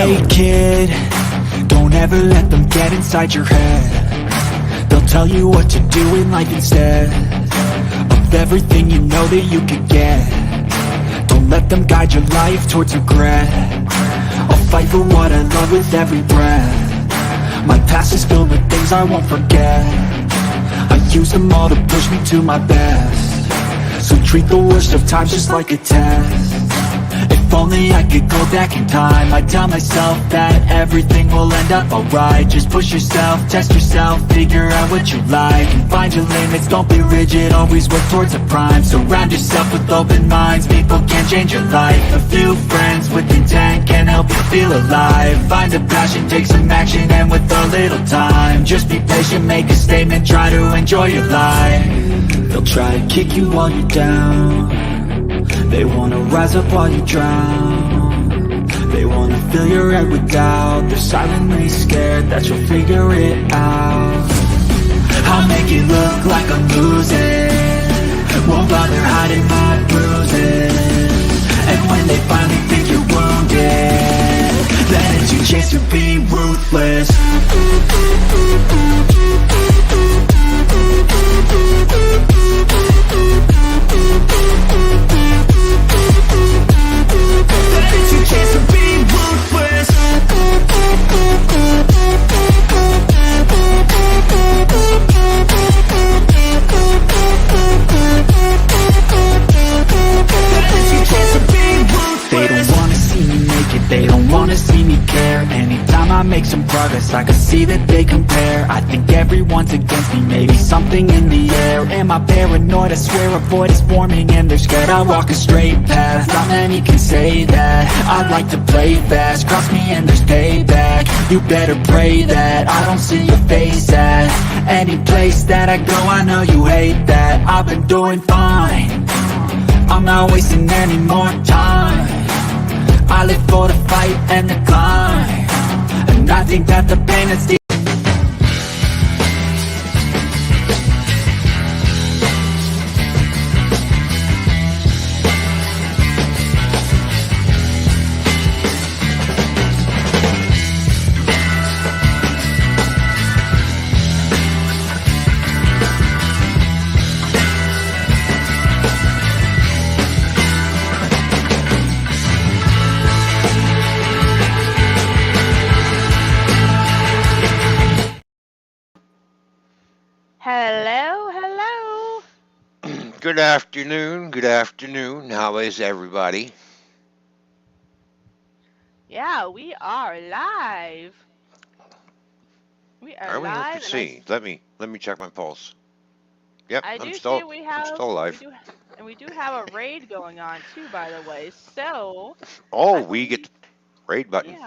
Hey kid, don't ever let them get inside your head. They'll tell you what to do in life instead of everything you know that you could get. Don't let them guide your life towards regret. I'll fight for what I love with every breath. My past is filled with things I won't forget. I use them all to push me to my best. So treat the worst of times just like a test. If only I could go back in time, I'd tell myself that everything will end up alright. Just push yourself, test yourself, figure out what you like, and find your limits, don't be rigid, always work towards a prime. Surround yourself with open minds, people can change your life. A few friends with intent can help you feel alive. Find a passion, take some action, and with a little time, just be patient, make a statement, try to enjoy your life. They'll try to kick you while you're down. They wanna rise up while you drown. They wanna fill your head with doubt. They're silently scared that you'll figure it out. I'll make it look like I'm losing, won't bother hiding my bruises. And when they finally think you're wounded, then it's your chance to be ruthless. Chance to be ruthless. They don't wanna see me make it, they don't wanna see me care. Anytime I make some progress, I can see that they compare. I think everyone's against me, maybe something in the air. Am I paranoid? I swear a void is forming and they're scared. I walk a straight path, not many can say that. I like to play fast, cross me and there's payback. You better pray that I don't see your face at any place that I go. I know you hate that. I've been doing fine, I'm not wasting any more time. I live for the fight and the climb, and I think that the pain is the Hello. Good afternoon. How is everybody? Yeah, we are live. We are Are we? live, Let's and see. Let me check my pulse. Yep, I I'm do see I'm still alive. we do have a raid going on too, by the way. So Oh, I we get believe, the raid button.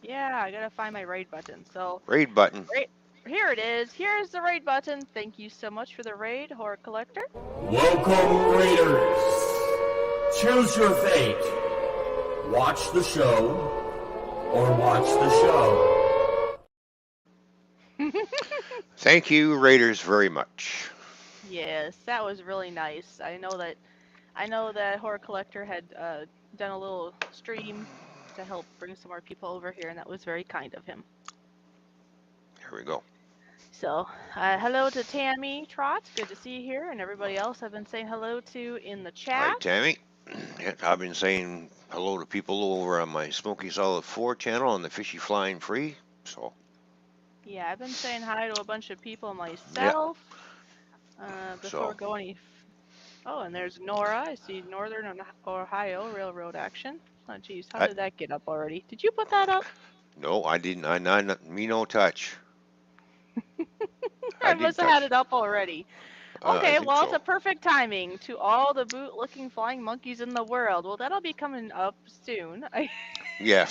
yeah, I gotta find my raid button. So Raid button. right here it is. Here's the raid button. Thank you so much for the raid, Horror Collector. Welcome, Raiders. Choose your fate. Watch the show or watch the show. Thank you, Raiders, very much. Yes, that was really nice. I know that Horror Collector had done a little stream to help bring some more people over here, and that was very kind of him. Here we go. So, hello to Tammy Trot. Good to see you here, and everybody else I've been saying hello to in the chat. Hi, Tammy. I've been saying hello to people over on my Smoky Solid 4 channel on the Fishy Flying Free. So. Yeah, I've been saying hi to a bunch of people myself. Before going. Oh, and there's Nora. I see Northern Ohio Railroad action. Oh, geez, how did that get up already? Did you put that up? No, I didn't. Me no touch. I must have had it up already. Okay, well, so. It's a perfect timing to all the boot-looking flying monkeys in the world. Well, that'll be coming up soon. Yeah.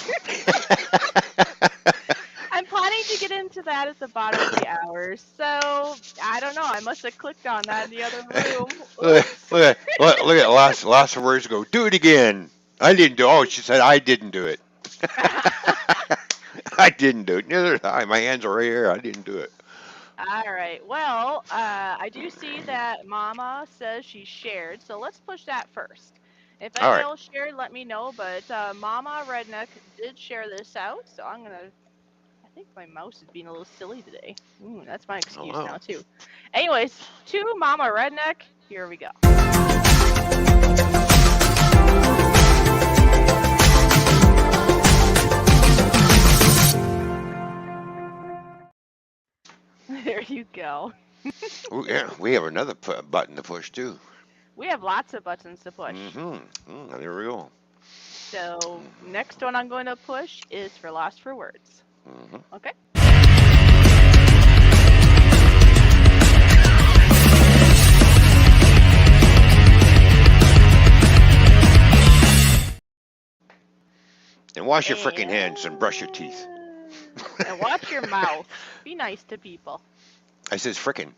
I'm planning to get into that at the bottom of the hour, so I don't know. I must have clicked on that in the other room. look at lots of words go. Do it again. I didn't do. Oh, she said I didn't do it. I didn't do it. Neither did I. My hands are right here. I didn't do it. All right. Well, I do see that Mama says she shared, so let's push that first. If anyone else shared, let me know. But Mama Redneck did share this out, so I'm gonna. I think my mouse is being a little silly today. That's my excuse now too. Anyways, to Mama Redneck, here we go. There you go. Yeah, we have another button to push too. We have lots of buttons to push. There we go. So next one I'm going to push is for Lost for Words. Okay. And wash your frickin' hands and brush your teeth. And watch your mouth. Be nice to people. I says frickin'.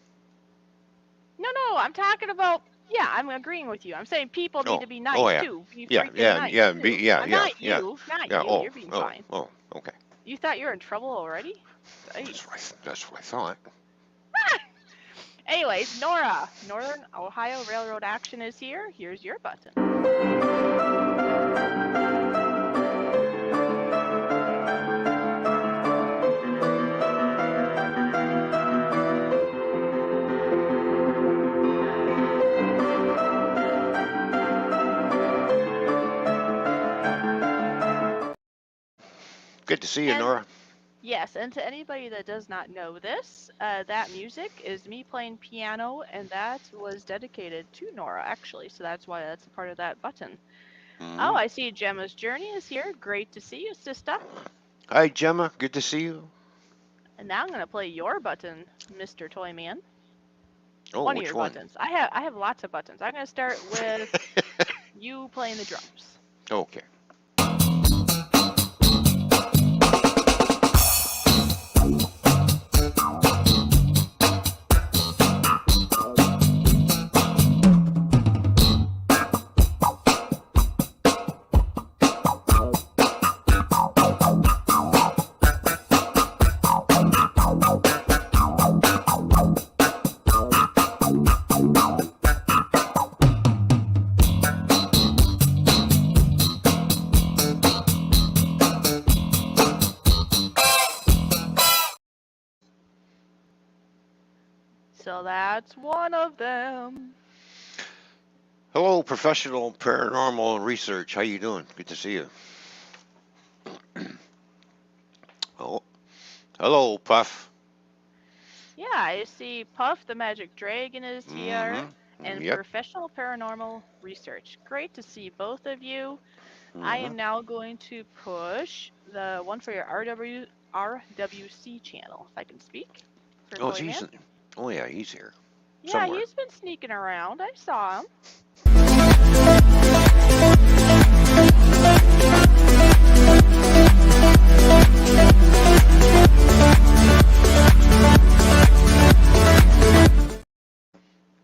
No, I'm talking about. Yeah, I'm agreeing with you. I'm saying people need to be nice too. Be freaking nice. Not you. You're being fine. Oh, okay. You thought you were in trouble already? That's what I thought. Anyways, Nora, Northern Ohio Railroad Action is here. Here's your button. Good to see you, Nora. Yes, and to anybody that does not know this, that music is me playing piano, and that was dedicated to Nora, actually, so that's why that's a part of that button. Oh, I see Gemma's Journey is here. Great to see you, sister. Hi, Gemma. Good to see you. And now I'm going to play your button, Mr. Toyman. Oh, one of your buttons. I have lots of buttons. I'm going to start with you playing the drums. Okay. So that's one of them. Hello, professional paranormal research. How you doing? Good to see you. Oh, hello, Puff. Yeah, I see Puff the Magic Dragon is here, and professional paranormal research. Great to see both of you. I am now going to push the one for your RWC channel, if I can speak. Oh, yeah, he's here. Yeah, somewhere. He's been sneaking around. I saw him.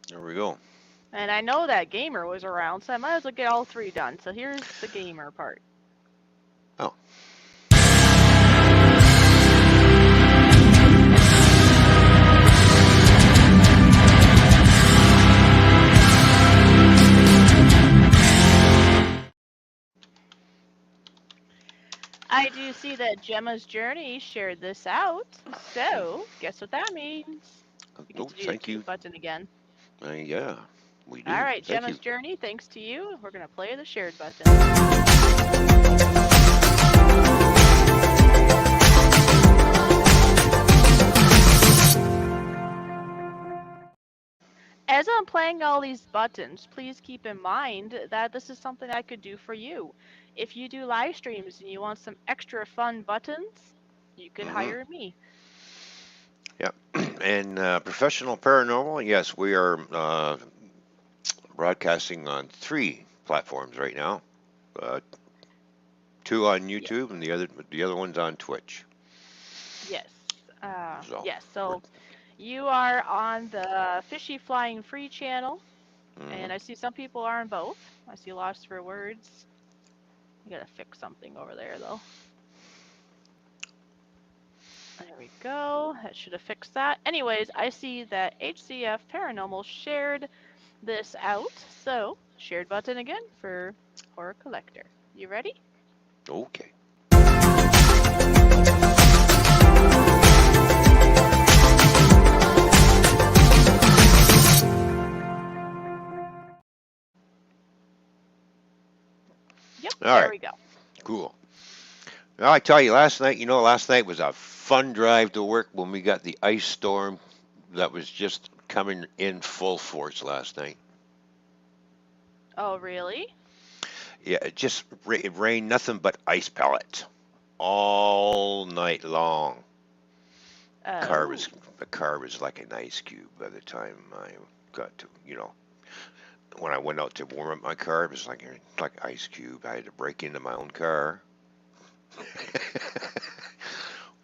There we go. And I know that gamer was around, so I might as well get all three done. So here's the gamer part. Oh. I do see that Gemma's Journey shared this out, so guess what that means? Thank you. Button again. Yeah, we do. All right, thank Gemma's you. Journey, thanks to you. We're going to play the shared button. As I'm playing all these buttons, please keep in mind that this is something I could do for you. If you do live streams and you want some extra fun buttons, you could hire me. Yeah, and professional paranormal, yes, we are broadcasting on 3 platforms right now. 2 on YouTube, and the other one's on Twitch. Yes. Yes. So you are on the Fishy Flying Free channel, and I see some people are on both. I see Lost for Words. I gotta fix something over there though. There we go. That should have fixed that. Anyways, I see that HCF Paranormal shared this out. So, shared button again for Horror Collector. You ready? Okay. Yep, All there right. we go. Cool. Well, I tell you, last night was a fun drive to work when we got the ice storm that was just coming in full force last night. Oh, really? Yeah, it rained nothing but ice pellets all night long. Car Oh. was the car was like an ice cube by the time I got to, when I went out to warm up my car, it was like ice cube. I had to break into my own car,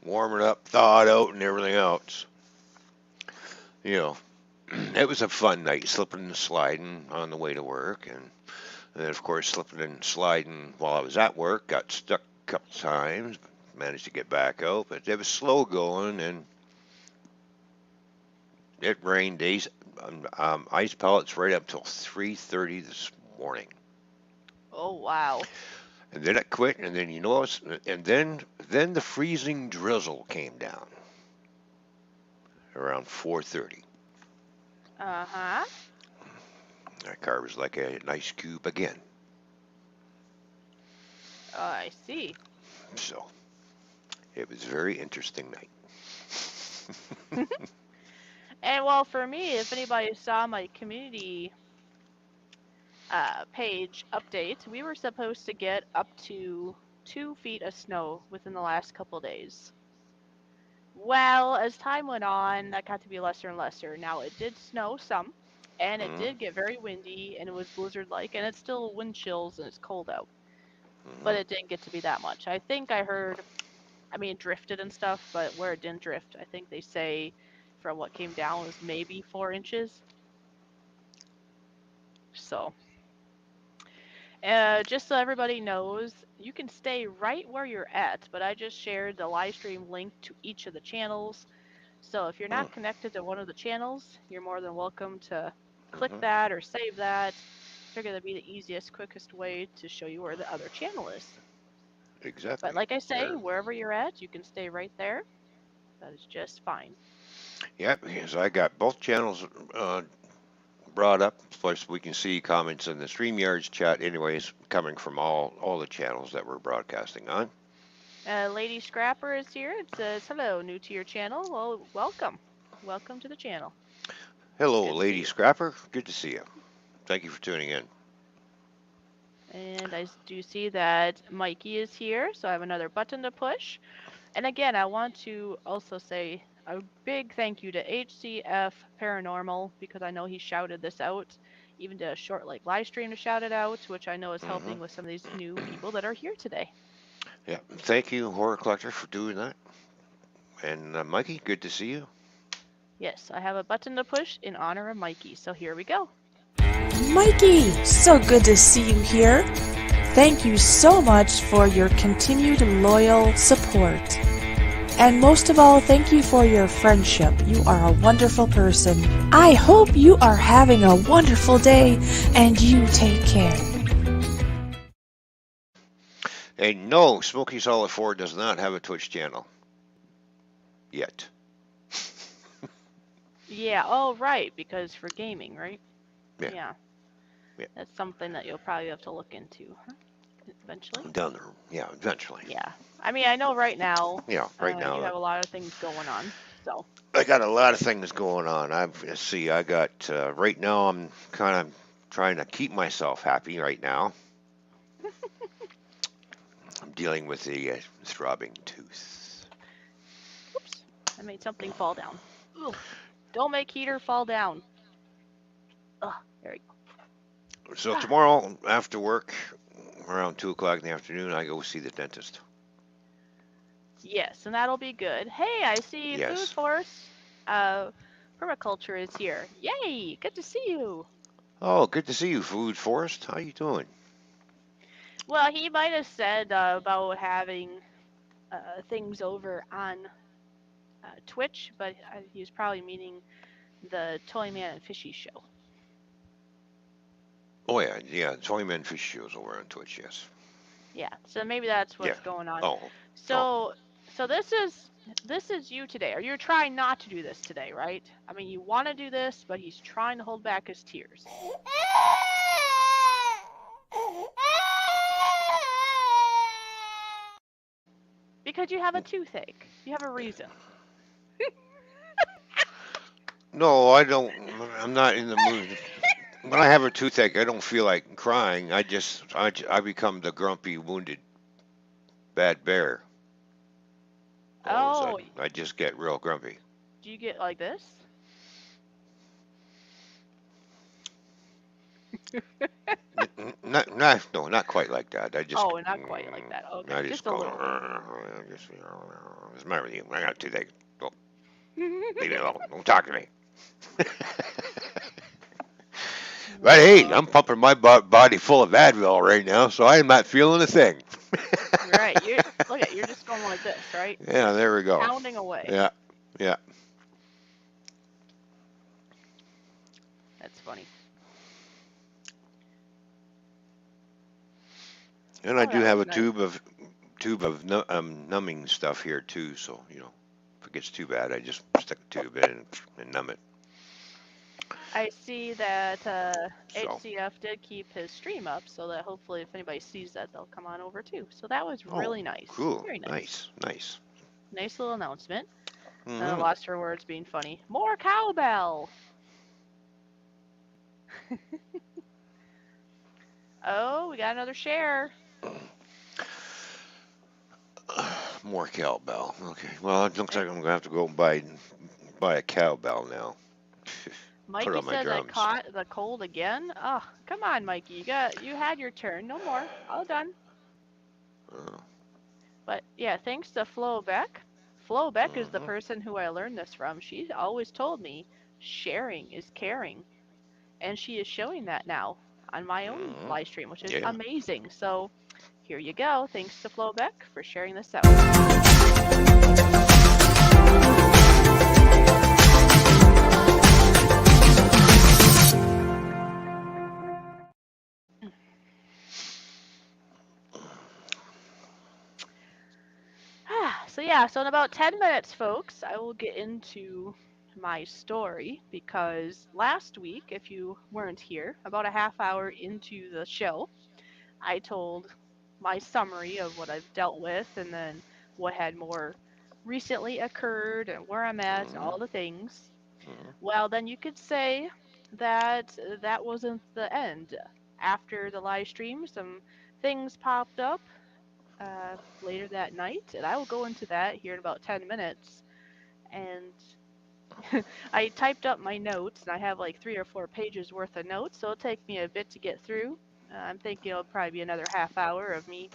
warm it up, thaw it out, and everything else. You know, it was a fun night, slipping and sliding on the way to work, and then of course slipping and sliding while I was at work. Got stuck a couple times, managed to get back out, but it was slow going, and it rained ice pellets right up till 3:30 this morning. Oh, wow. And then it quit, and then and then the freezing drizzle came down around 4:30. Uh-huh. That car was like an ice cube again. Oh, I see. So it was a very interesting night. And well, for me, if anybody saw my community page update, we were supposed to get up to 2 feet of snow within the last couple days. Well, as time went on, that got to be lesser and lesser. Now, it did snow some, and it Hmm. did get very windy, and it was blizzard-like, and it's still wind chills, and it's cold out. But Hmm. it didn't get to be that much. I think I heard, I mean, it drifted and stuff, but where it didn't drift, I think they say from what came down was maybe 4 inches. So, just so everybody knows, you can stay right where you're at, but I just shared the live stream link to each of the channels. So if you're Hmm. not connected to one of the channels, you're more than welcome to click Hmm. that or save that. Figure that'd be the easiest, quickest way to show you where the other channel is. But Exactly. like I say, There. wherever you're at, you can stay right there. That is just fine. Yeah, because I got both channels uh, brought up. Plus, we can see comments in the StreamYards chat, anyways, coming from all the channels that we're broadcasting on. Lady Scrapper is here. It says, hello, new to your channel. Well, welcome. Welcome to the channel. Hello, Good to see Lady you. Scrapper. Good to see you. Thank you for tuning in. And I do see that Mikey is here, so I have another button to push. And again, I want to also say a big thank you to HCF Paranormal because I know he shouted this out, even did a short live stream to shout it out, which I know is Hmm. helping with some of these new people that are here today. Yeah, thank you, Horror Collector, for doing that. And Mikey, good to see you. Yes, I have a button to push in honor of Mikey, so here we go. Mikey, so good to see you here. Thank you so much for your continued loyal support. And most of all, thank you for your friendship. You are a wonderful person. I hope you are having a wonderful day, and you take care. And no, Smoky Solid 4 does not have a Twitch channel. Yet. Yeah, oh, right, because for gaming, right? Yeah. Yeah. Yeah. That's something that you'll probably have to look into eventually. Down there. Yeah, eventually. Yeah. I mean, I know right now Yeah, right you now have a lot of things going on, so. I got a lot of things going on. I got right now. I'm kind of trying to keep myself happy right now. I'm dealing with a throbbing tooth. Oops, I made something fall down. Ugh. Don't make heater fall down. Ugh, there we go. So tomorrow after work, around 2 o'clock in the afternoon, I go see the dentist. Yes, and that'll be good. Hey, I see Food Yes. Force Permaculture is here. Yay, good to see you. Oh, good to see you, Food Forest. How you doing? Well, he might have said about having things over on Twitch, but he was probably meaning the Toy Man and Fishy show. Oh yeah, yeah. Toyman Fish Shows over on Twitch. Yes. Yeah, so maybe that's Yeah. what's going on. Oh. Oh. So so this is you today. Or you're trying not to do this today, right? I mean, you want to do this, but he's trying to hold back his tears. Because you have a toothache. You have a reason. No, I don't. I'm not in the mood. When I have a toothache, I don't feel like crying. I become the grumpy, wounded, bad bear. All of a Oh, sudden, I just get real grumpy. do you get like this? No, not quite like that. Oh, not quite like that. Okay, I just just a go. little bit. What's the matter with you? I got a toothache. Go, leave me alone. Don't talk to me. But hey, I'm pumping my body full of Advil right now, so I'm not feeling a thing. Right. You're just going like this, right? Yeah, there we go. Pounding away. Yeah, yeah. That's funny. And I Oh, do that have was a nice. tube of numbing stuff here too. So if it gets too bad, I just stick a tube in and numb it. I see that So, HCF did keep his stream up, so that hopefully if anybody sees that, they'll come on over too. So that was oh, really nice. cool, Very nice. nice. Nice little announcement. Hmm. Lost for words being funny. More cowbell! Oh, we got another share. More cowbell. Okay. Well, it looks like I'm gonna have to go buy a cowbell now. Put it Mikey on my says I drums. caught the cold again. Oh, come on, Mikey. You had your turn. No more. All done. Uh, But yeah, thanks to Flo Beck. Flo Beck is the mhm. person who I learned this from. She always told me sharing is caring. And she is showing that now on my own Mhm. live stream, which is Yeah. amazing. So here you go. Thanks to Flo Beck for sharing this out. So yeah, so in about 10 minutes, folks, I will get into my story because last week, if you weren't here, about a half hour into the show, I told my summary of what I've dealt with and then what had more recently occurred and where I'm at and Mhm. all the things. Mhm. Well, then you could say that that wasn't the end. After the live stream, some things popped up later that night, and I will go into that here in about 10 minutes. And I typed up my notes, and I have like 3 or 4 pages worth of notes, so it'll take me a bit to get through. I'm thinking it'll probably be another half hour of me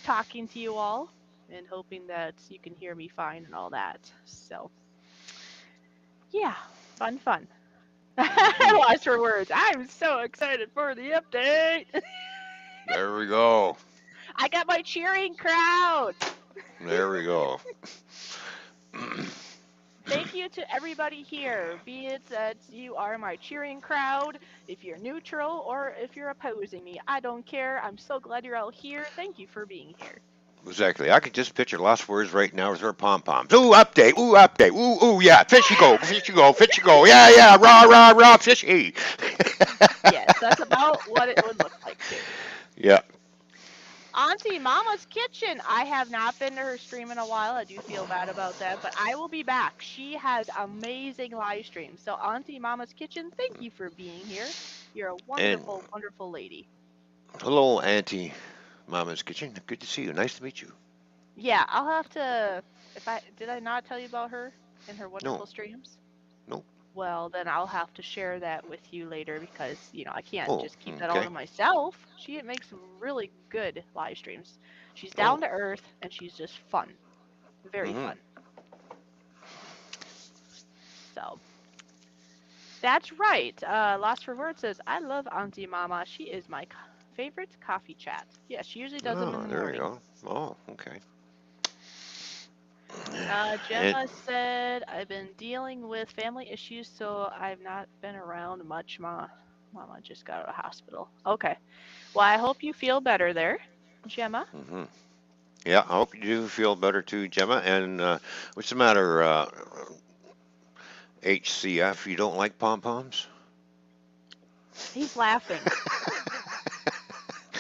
talking to you all and hoping that you can hear me fine and all that. So, yeah, fun. I Mhm. lost for words. I'm so excited for the update. There we go. I got my cheering crowd. There we go. Thank you to everybody here, be it that you are my cheering crowd, if you're neutral, or if you're opposing me. I don't care. I'm so glad you're all here. Thank you for being here. Exactly. I could just picture Lost Words right now with her pom poms. Ooh, update. Ooh, update. Ooh, yeah. Fishy go. Fishy go. Fishy go. Yeah, yeah. Rah, fishy. Yes, that's about what it would look like, too. Yeah. Auntie Mama's Kitchen. I have not been to her stream in a while. I do feel bad about that, but I will be back. She has amazing live streams. So, Auntie Mama's Kitchen, thank you for being here. You're a And wonderful, wonderful lady. hello, Auntie Mama's Kitchen. Good to see you. Nice to meet you. Yeah, I'll have to. If I did I not tell you about her and her No, wonderful streams? no. Well, then I'll have to share that with you later because, I can't Oh, just keep that all okay. to myself. She makes really good live streams. She's Oh, down to earth and she's just fun. Very mm-hmm. fun. So, that's right. Lost for Words says, I love Auntie Mama. She is my favorite coffee chat. Yeah, she usually does them in Oh, the there you morning. go. Oh, okay. And Gemma said, I've been dealing with family issues, so I've not been around much, Ma. Mama just got out of hospital. Okay. Well, I hope you feel better there, Gemma. Hmm. Yeah, I hope you do feel better too, Gemma. And what's the matter, HCF? You don't like pom poms? He's laughing.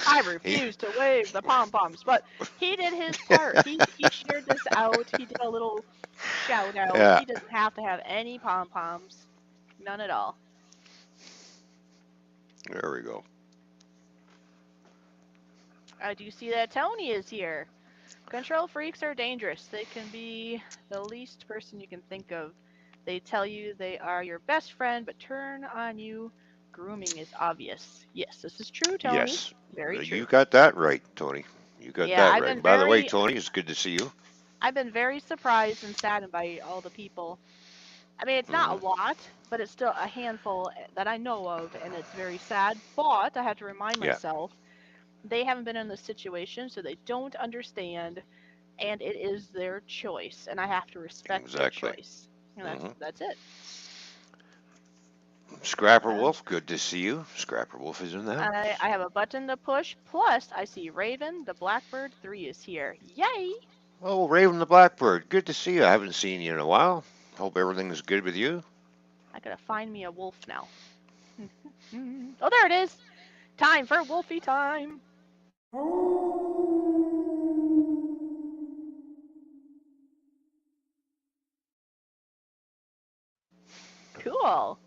I He, refuse to wave the pom poms, but he did his part. He shared this out. He did a little shout out. yeah, He doesn't have to have any pom poms, none at all. there we go. I do see that Tony is here. Control freaks are dangerous. They can be the least person you can think of. They tell you they are your best friend, but turn on you. Grooming is obvious. Yes, this is true, Tony. Yes, Very you true. got that right, Tony. You got Yeah, that right. By the way, Tony, it's good to see you. I've been very surprised and saddened by all the people. I mean, it's not Hmm. a lot, but it's still a handful that I know of, and it's very sad. But I have to remind Yeah, myself they haven't been in this situation, so they don't understand, and it is their choice, and I have to respect their exactly. choice. And Hmm. that's it. Scrapper Uh, Wolf, good to see you. Scrapper Wolf is in the house. I have a button to push. Plus, I see Raven, the Blackbird 3 is here. Yay! Oh, Raven the Blackbird, good to see you. I haven't seen you in a while. Hope everything's good with you. I gotta find me a wolf now. Oh, there it is! Time for Wolfie time! Cool.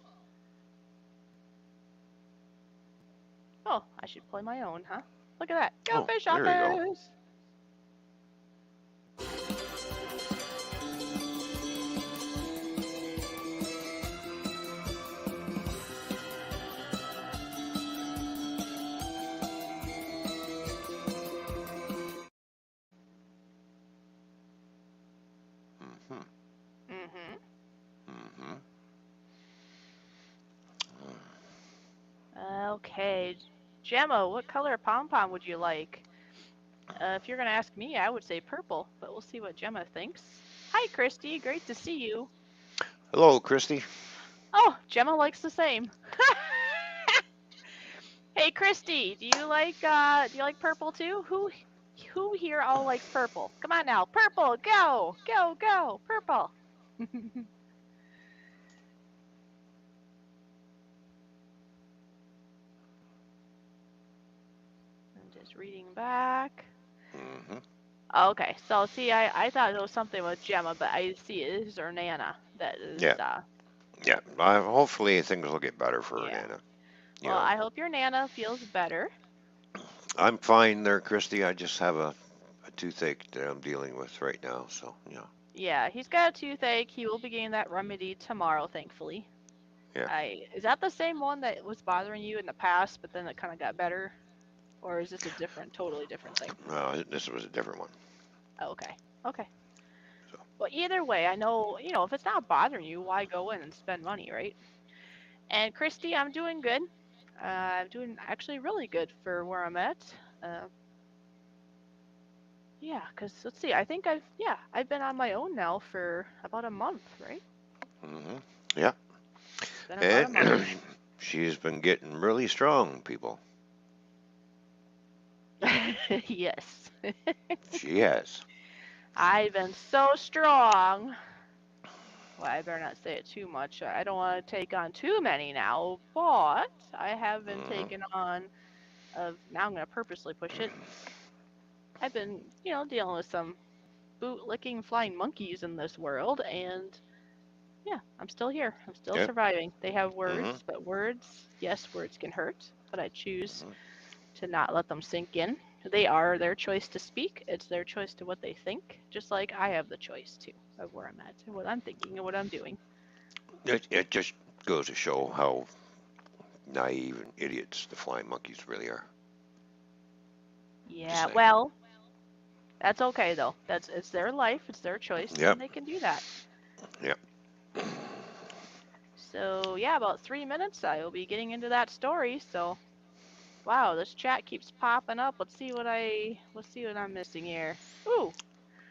Oh, I should play my own, huh? Look at that. Go Oh, fish there you go. office! Hmm. Mm-hmm. Hmm. Okay. Gemma, what color pom-pom would you like? If you're gonna ask me, I would say purple, but we'll see what Gemma thinks. Hi, Christy. Great to see you. Hello, Christy. Oh, Gemma likes the same. Hey, Christy, do you like purple too? Who here all likes purple? Come on now, purple, go, go, go, purple. I'm just reading back. Hmm. Okay, so see, I thought it was something with Gemma, but I see it is her Nana that is, Yeah, yeah. Hopefully things will get better for her, yeah. Nana. You Well, know, I hope your Nana feels better. I'm fine there, Christy. I just have a toothache that I'm dealing with right now. So, yeah, Yeah, he's got a toothache. He will be getting that remedy tomorrow, thankfully. yeah. Is that the same one that was bothering you in the past, but then it kind of got better? Or is this a totally different thing? This was a different one. Oh, okay. Okay. So, Well, either way, I know, if it's not bothering you, why go in and spend money, right? And Christy, I'm doing good. I'm doing actually really good for where I'm at. Uh, yeah, because let's see, I think I've been on my own now for about a month, right? hmm, yeah. It's been about a month. And she's been getting really strong, people. Yes. She has. I've been so strong. Well, I better not say it too much. I don't want to take on too many now, but I have been Hmm. taking on now I'm going to purposely push it. I've been, dealing with some boot-licking flying monkeys in this world, and yeah, I'm still here. I'm still Yeah. surviving. They have Hmm. words, but yes, words can hurt, but I choose Hmm. to not let them sink in. They are their choice to speak. It's their choice to what they think, just like I have the choice too of where I'm at and what I'm thinking and what I'm doing. It just goes to show how naive and idiots the flying monkeys really are. Just Yeah, saying. well, that's okay though. It's their life, it's their choice, Yep. and they can do that. Yep. So yeah, about 3 minutes, I will be getting into that story. So wow, this chat keeps popping up. Let's see what I'm missing here. Ooh,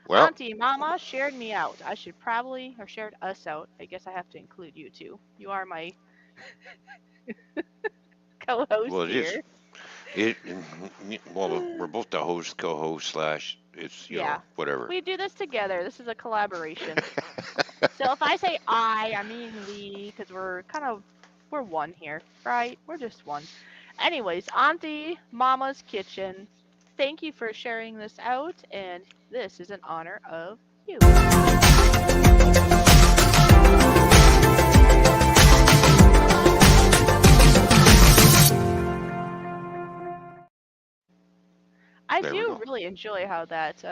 Well, Auntie Mama shared me out. I should probably or shared us out. I guess I have to include you too. You are my co-host Well, it is. here. It. Well, we're both the host, co-host slash. It's Yeah, whatever. we do this together. This is a collaboration. So if I say I mean we, because we're one here, right? We're just one. Anyways, Auntie Mama's Kitchen, thank you for sharing this out, and this is in honor of you. I There we do go. really enjoy how that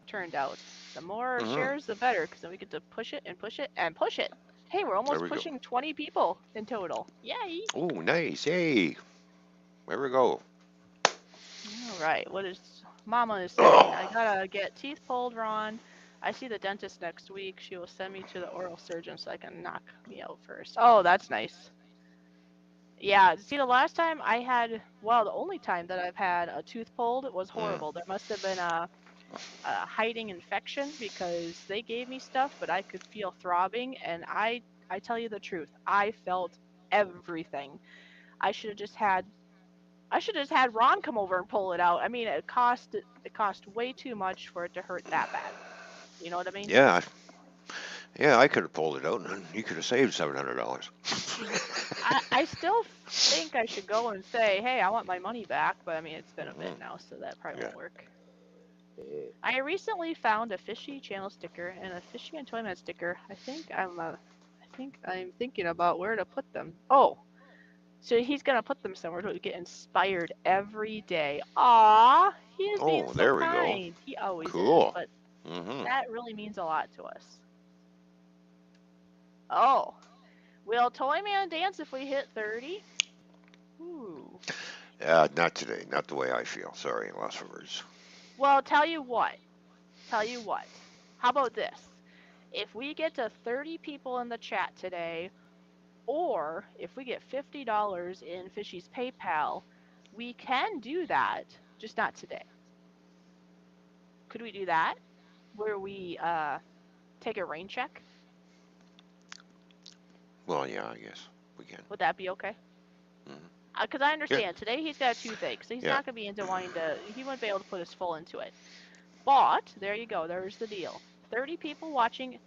turned out. The more Hmm. shares, the better, because then we get to push it and push it and push it. Hey, we're There almost we go. pushing 20 people in total. Yay! Oh, nice. Hey, there we go. All right, what is Mama is saying? I Oh, gotta get teeth pulled, Ron. I see the dentist next week. She will send me to the oral surgeon so I can knock me out first. Oh, that's nice. Yeah, see, the last time I had, well, the only time that I've had a tooth pulled was mm, horrible. There must have been a hiding infection because they gave me stuff, but I could feel throbbing, and I tell you the truth, I felt everything. I should have just had I should have just had Ron come over and pull it out. I mean, it cost way too much for it to hurt that bad. You know what I mean? yeah, yeah. I could have pulled it out, and you could have saved $700. I still think I should go and say, hey, I want my money back, but I mean, it's been a bit Hmm. now, so that probably Yeah. won't work. I recently found a fishy channel sticker and a fishy employment sticker. I think I'm thinking about where to put them. Oh, so he's gonna put them somewhere to get inspired every day. Aw, he is being Oh, so there we go. kind. He always is, Cool. but Hmm. that really means a lot to us. Oh, will Toyman dance if we hit 30? Ooh. Not today. Not the way I feel. Sorry, lost for words. Well, tell you what. Tell you what. How about this? If we get to 30 people in the chat today, or if we get $50 in Fishy's PayPal, we can do that, just not today. Could we do that? Where we take a rain check? Well, yeah, I guess we can. Would that be okay? Hmm. Because I Yeah. understand today he's got a toothache, so he's Yeah. not going to be into he wouldn't be able to put his full into it. But there you go, there's the deal. 30 people watching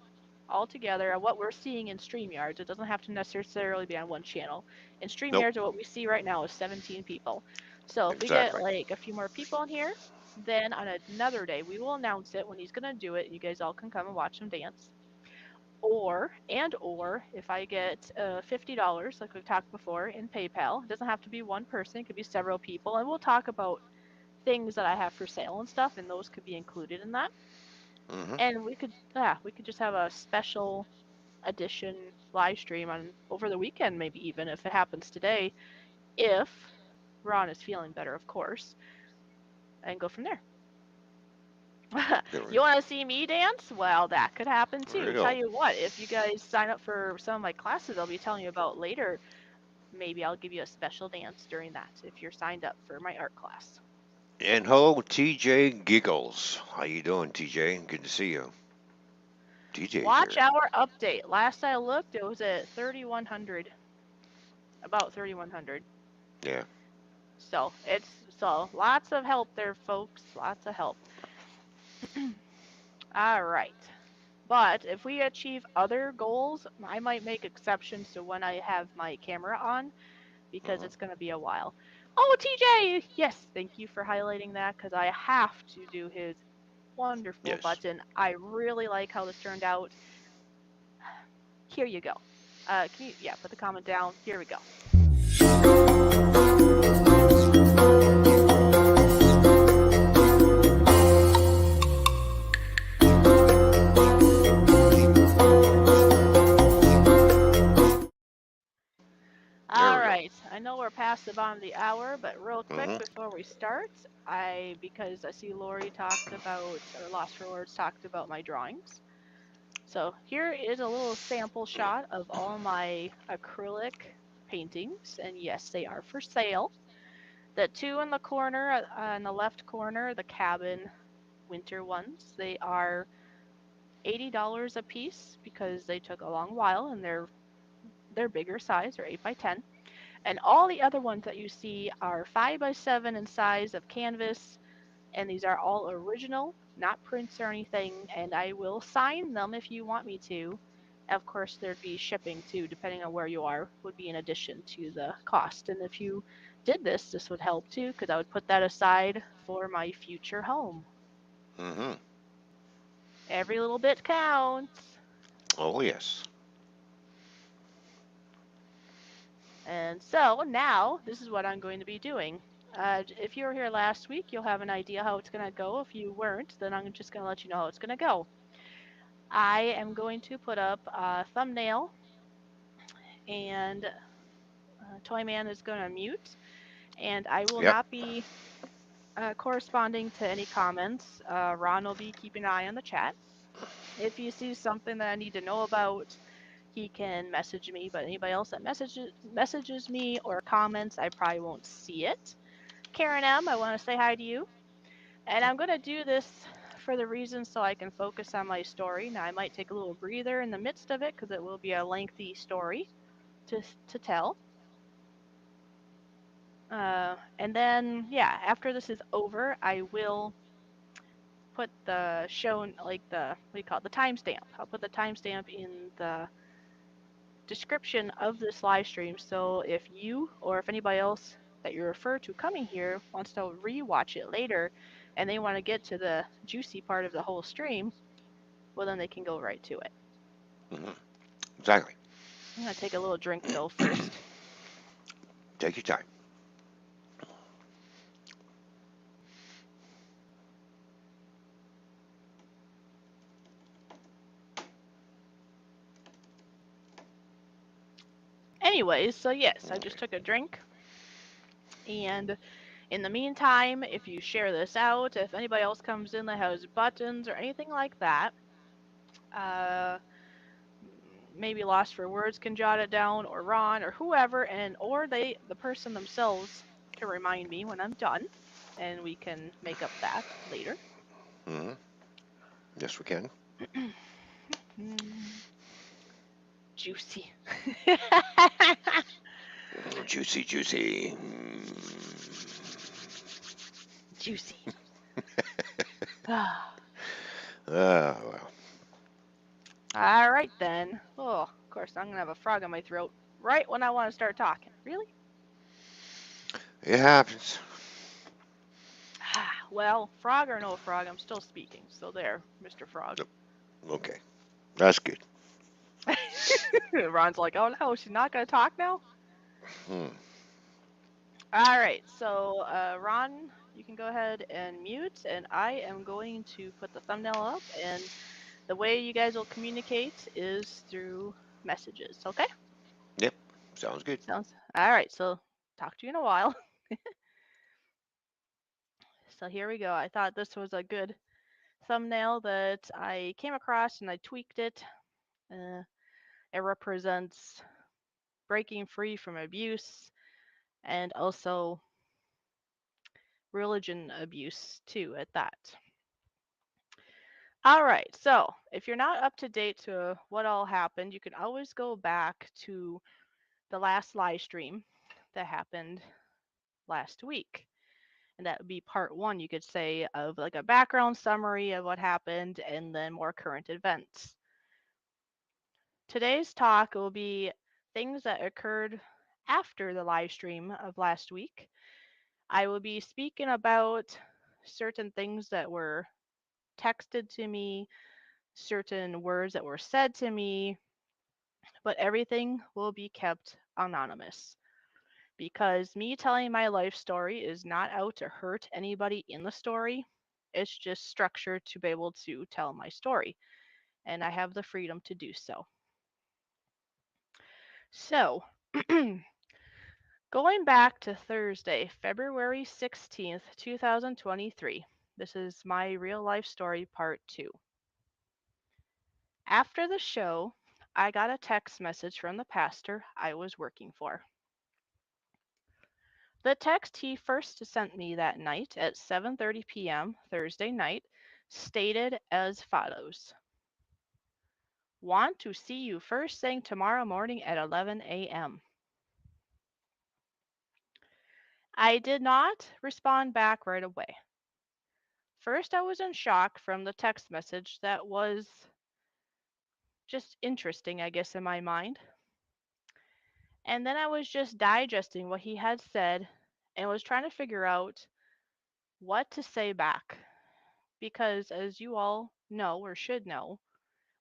all together what we're seeing in StreamYards. It doesn't have to necessarily be on one channel. In Nope. StreamYards, what we see right now is 17 people. So if we get Exactly. like a few more people in here, then on another day we will announce it when he's gonna do it. You guys all can come and watch him dance. Or if I get $50, like we talked before, in PayPal, it doesn't have to be one person, it could be several people, and we'll talk about things that I have for sale and stuff, and those could be included in that. Hmm. And we could just have a special edition live stream on over the weekend, maybe even if it happens today, if Ron is feeling better, of course, and go from there. There we You go. want to see me dance? Well, that could happen There you too. Tell go. you what, if you guys sign up for some of my classes I'll be telling you about later, maybe I'll give you a special dance during that if you're signed up for my art class. And hello, TJ Giggles. How you doing, TJ? Good to see you. TJ's Watch here. hour update. Last I looked, it was at 3100, about 3100. Yeah. So lots of help there, folks. Lots of help. All right. But if we achieve other goals, I might make exceptions to when I have my camera on because Hmm. it's going to be a while. Oh, TJ! Yes, thank you for highlighting that because I have to do his wonderful Yes. button. I really like how this turned out. Here you go. Yeah, put the comment down. Here we go. There All we go. right, I know we're past the bottom of the hour, but real quick Hmm. before we start, because I see Lori talked about, or Lost for Words talked about my drawings. So here is a little sample shot of all my acrylic paintings, and yes, they are for sale. The two in the corner, in the left corner, the cabin winter ones, they are $80 a piece because they took a long while and they're bigger size, or 8 by 10. And all the other ones that you see are 5 by 7 in size of canvas, and these are all original, not prints or anything, and I will sign them if you want me to. Of course, there'd be shipping too, depending on where you are, would be in addition to the cost. And if you did this, this would help too, because I would put that aside for my future home. Mm-hmm. Every little bit counts. Oh, yes. And so now, this is what I'm going to be doing. If you were here last week, you'll have an idea how it's going to go. If you weren't, then I'm just going to let you know how it's going to go. I am going to put up a thumbnail, and Toyman is going to mute, and I will Yep. not be corresponding to any comments. Ron will be keeping an eye on the chat. If you see something that I need to know about, he can message me, but anybody else that messages me or comments, I probably won't see it. Karen M., I want to say hi to you. And I'm going to do this for the reason so I can focus on my story. Now, I might take a little breather in the midst of it because it will be a lengthy story to tell. And then, yeah, after this is over, I will put the show, like the, what do you call it, the timestamp. I'll put the timestamp in the description of this live stream. So if you or if anybody else that you refer to coming here wants to rewatch it later and they want to get to the juicy part of the whole stream, well, then they can go right to it. Mm-hmm. Exactly. I'm going to take a little drink though first. Take your time. Anyways, so yes, I just took a drink. And in the meantime, if you share this out, if anybody else comes in that has buttons or anything like that, uh, maybe Lost for Words can jot it down, or Ron, or whoever, and or the person themselves can remind me when I'm done, and we can make up that later. Mm-hmm. Yes, we can. Juicy. Juicy, juicy. Juicy. Well. All right then. Oh, of course, I'm gonna have a frog in my throat right when I want to start talking. Really? It happens. Well, frog or no frog, I'm still speaking. So there, Mr. Frog. Okay. That's good. Ron's like, oh no, she's not gonna talk now. Hmm. All right, so Ron, you can go ahead and mute, and I am going to put the thumbnail up. And the way you guys will communicate is through messages. Okay? Yep. Sounds good. Sounds all right. So talk to you in a while. So here we go. I thought this was a good thumbnail that I came across, and I tweaked it. It represents breaking free from abuse and also religion abuse too at that. All right, so if you're not up to date to what all happened, you can always go back to the last live stream that happened last week. And that would be part one, you could say, of like a background summary of what happened and then more current events. Today's talk will be things that occurred after the live stream of last week. I will be speaking about certain things that were texted to me, certain words that were said to me, but everything will be kept anonymous because me telling my life story is not out to hurt anybody in the story. It's just structured to be able to tell my story, and I have the freedom to do so. So, going back to Thursday, February 16th, 2023, this is my real life story part 2. After the show, I got a text message from the pastor I was working for. The text he first sent me that night at 7:30 p.m. Thursday night stated as follows: Want to see you first thing tomorrow morning at 11 a.m. I did not respond back right away. First, I was in shock from the text message that was just interesting, I guess, in my mind. And then I was just digesting what he had said and was trying to figure out what to say back. Because, as you all know or should know,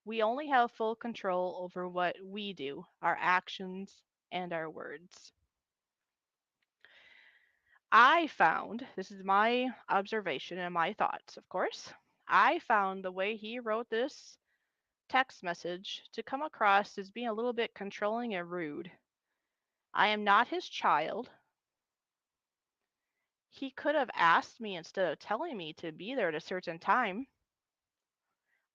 we only have full control over what we do, our actions, and our words. I found, this is my observation and my thoughts, of course, I found the way he wrote this text message to come across as being a little bit controlling and rude. I am not his child. He could have asked me instead of telling me to be there at a certain time.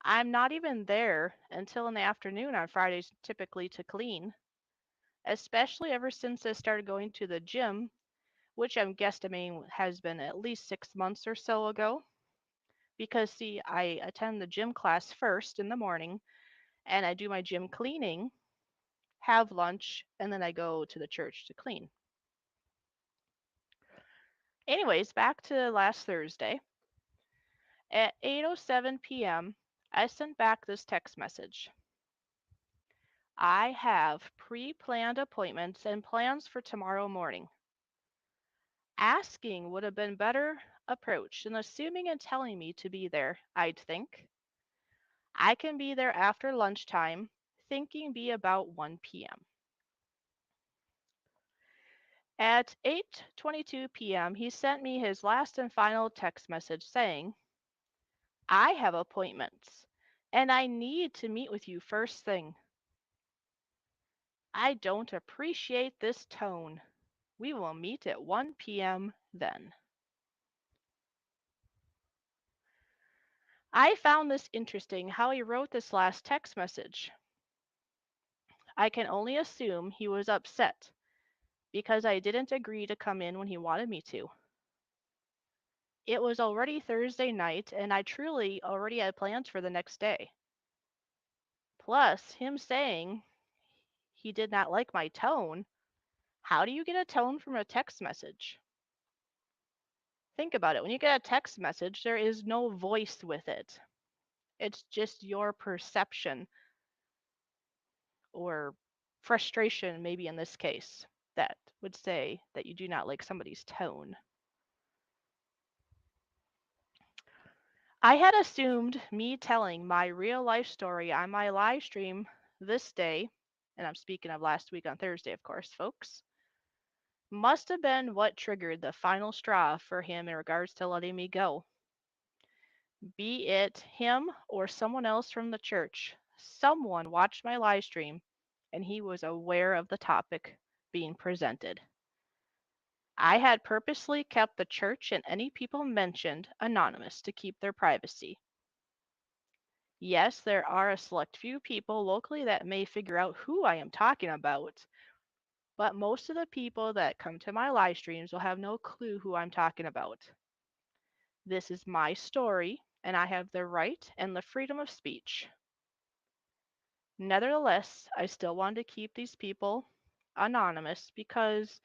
I'm not even there until in the afternoon on Fridays, typically to clean, especially ever since I started going to the gym, which I'm guesstimating has been at least 6 months or so ago. Because, see, I attend the gym class first in the morning and I do my gym cleaning, have lunch, and then I go to the church to clean. Anyways, back to last Thursday. At 8:07 p.m., I sent back this text message. I have pre-planned appointments and plans for tomorrow morning. Asking would have been better approach than assuming and telling me to be there, I'd think. I can be there after lunchtime, thinking be about 1 p.m. At 8:22 p.m., he sent me his last and final text message saying, I have appointments, and I need to meet with you first thing. I don't appreciate this tone. We will meet at 1 p.m. then. I found this interesting how he wrote this last text message. I can only assume he was upset because I didn't agree to come in when he wanted me to. It was already Thursday night, and I truly already had plans for the next day. Plus, him saying he did not like my tone. How do you get a tone from a text message? Think about it. When you get a text message, there is no voice with it. It's just your perception or frustration, maybe in this case, that would say that you do not like somebody's tone. I had assumed me telling my real life story on my live stream this day, and I'm speaking of last week on Thursday, of course, folks, must have been what triggered the final straw for him in regards to letting me go. Be it him or someone else from the church, someone watched my live stream and he was aware of the topic being presented. I had purposely kept the church and any people mentioned anonymous to keep their privacy. Yes, there are a select few people locally that may figure out who I am talking about, but most of the people that come to my live streams will have no clue who I'm talking about. This is my story, and I have the right and the freedom of speech. Nevertheless, I still wanted to keep these people anonymous because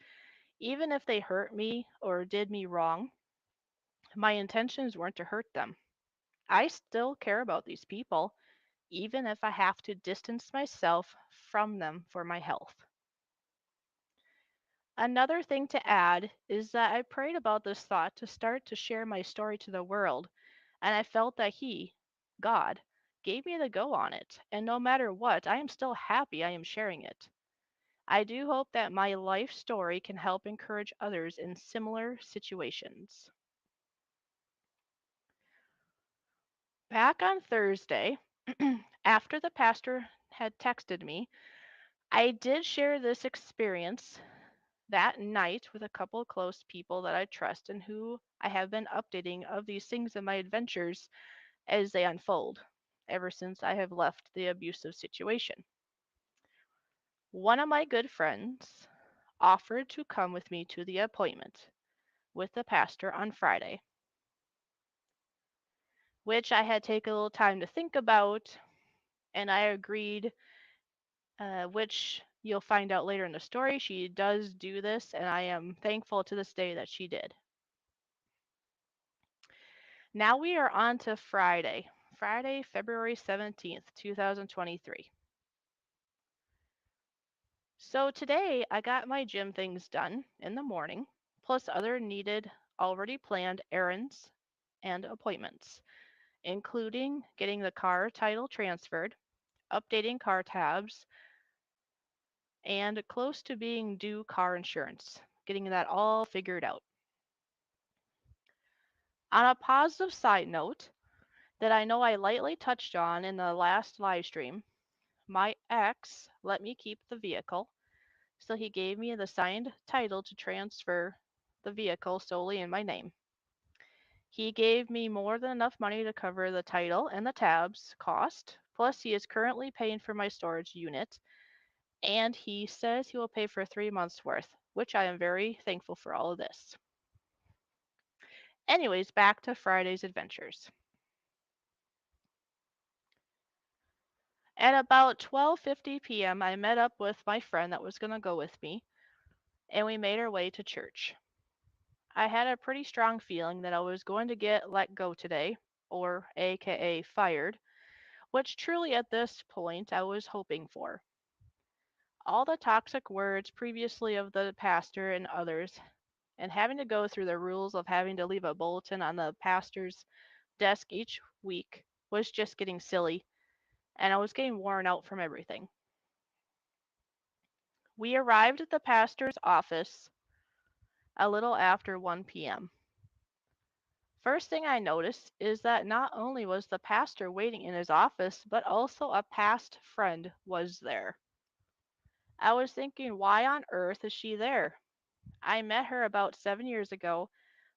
even if they hurt me or did me wrong, my intentions weren't to hurt them. I still care about these people, even if I have to distance myself from them for my health. Another thing to add is that I prayed about this thought to start to share my story to the world, and I felt that He, God, gave me the go on it, and no matter what, I am still happy I am sharing it. I do hope that my life story can help encourage others in similar situations. Back on Thursday, after the pastor had texted me, I did share this experience that night with a couple of close people that I trust and who I have been updating of these things in my adventures as they unfold ever since I have left the abusive situation. One of my good friends offered to come with me to the appointment with the pastor on Friday, which I had taken a little time to think about, and I agreed, which, You'll find out later in the story she does do this, and I am thankful to this day that she did. Now we are on to Friday, February 17th, 2023. So today I got my gym things done in the morning, plus other needed, already planned errands and appointments, including getting the car title transferred, updating car tabs, and close to being due car insurance, getting that all figured out. On a positive side note that I know I lightly touched on in the last live stream, my ex let me keep the vehicle, so he gave me the signed title to transfer the vehicle solely in my name. He gave me more than enough money to cover the title and the tabs cost, plus he is currently paying for my storage unit, and he says he will pay for 3 months worth, which I am very thankful for all of this. Anyways, back to Friday's adventures. At about 12:50 p.m., I met up with my friend that was going to go with me, and we made our way to church. I had a pretty strong feeling that I was going to get let go today, or aka fired, which truly at this point I was hoping for. All the toxic words previously of the pastor and others, and having to go through the rules of having to leave a bulletin on the pastor's desk each week was just getting silly, and I was getting worn out from everything. We arrived at the pastor's office a little after 1 p.m. First thing I noticed is that not only was the pastor waiting in his office, but also a past friend was there. I was thinking, why on earth is she there? I met her about 7 years ago,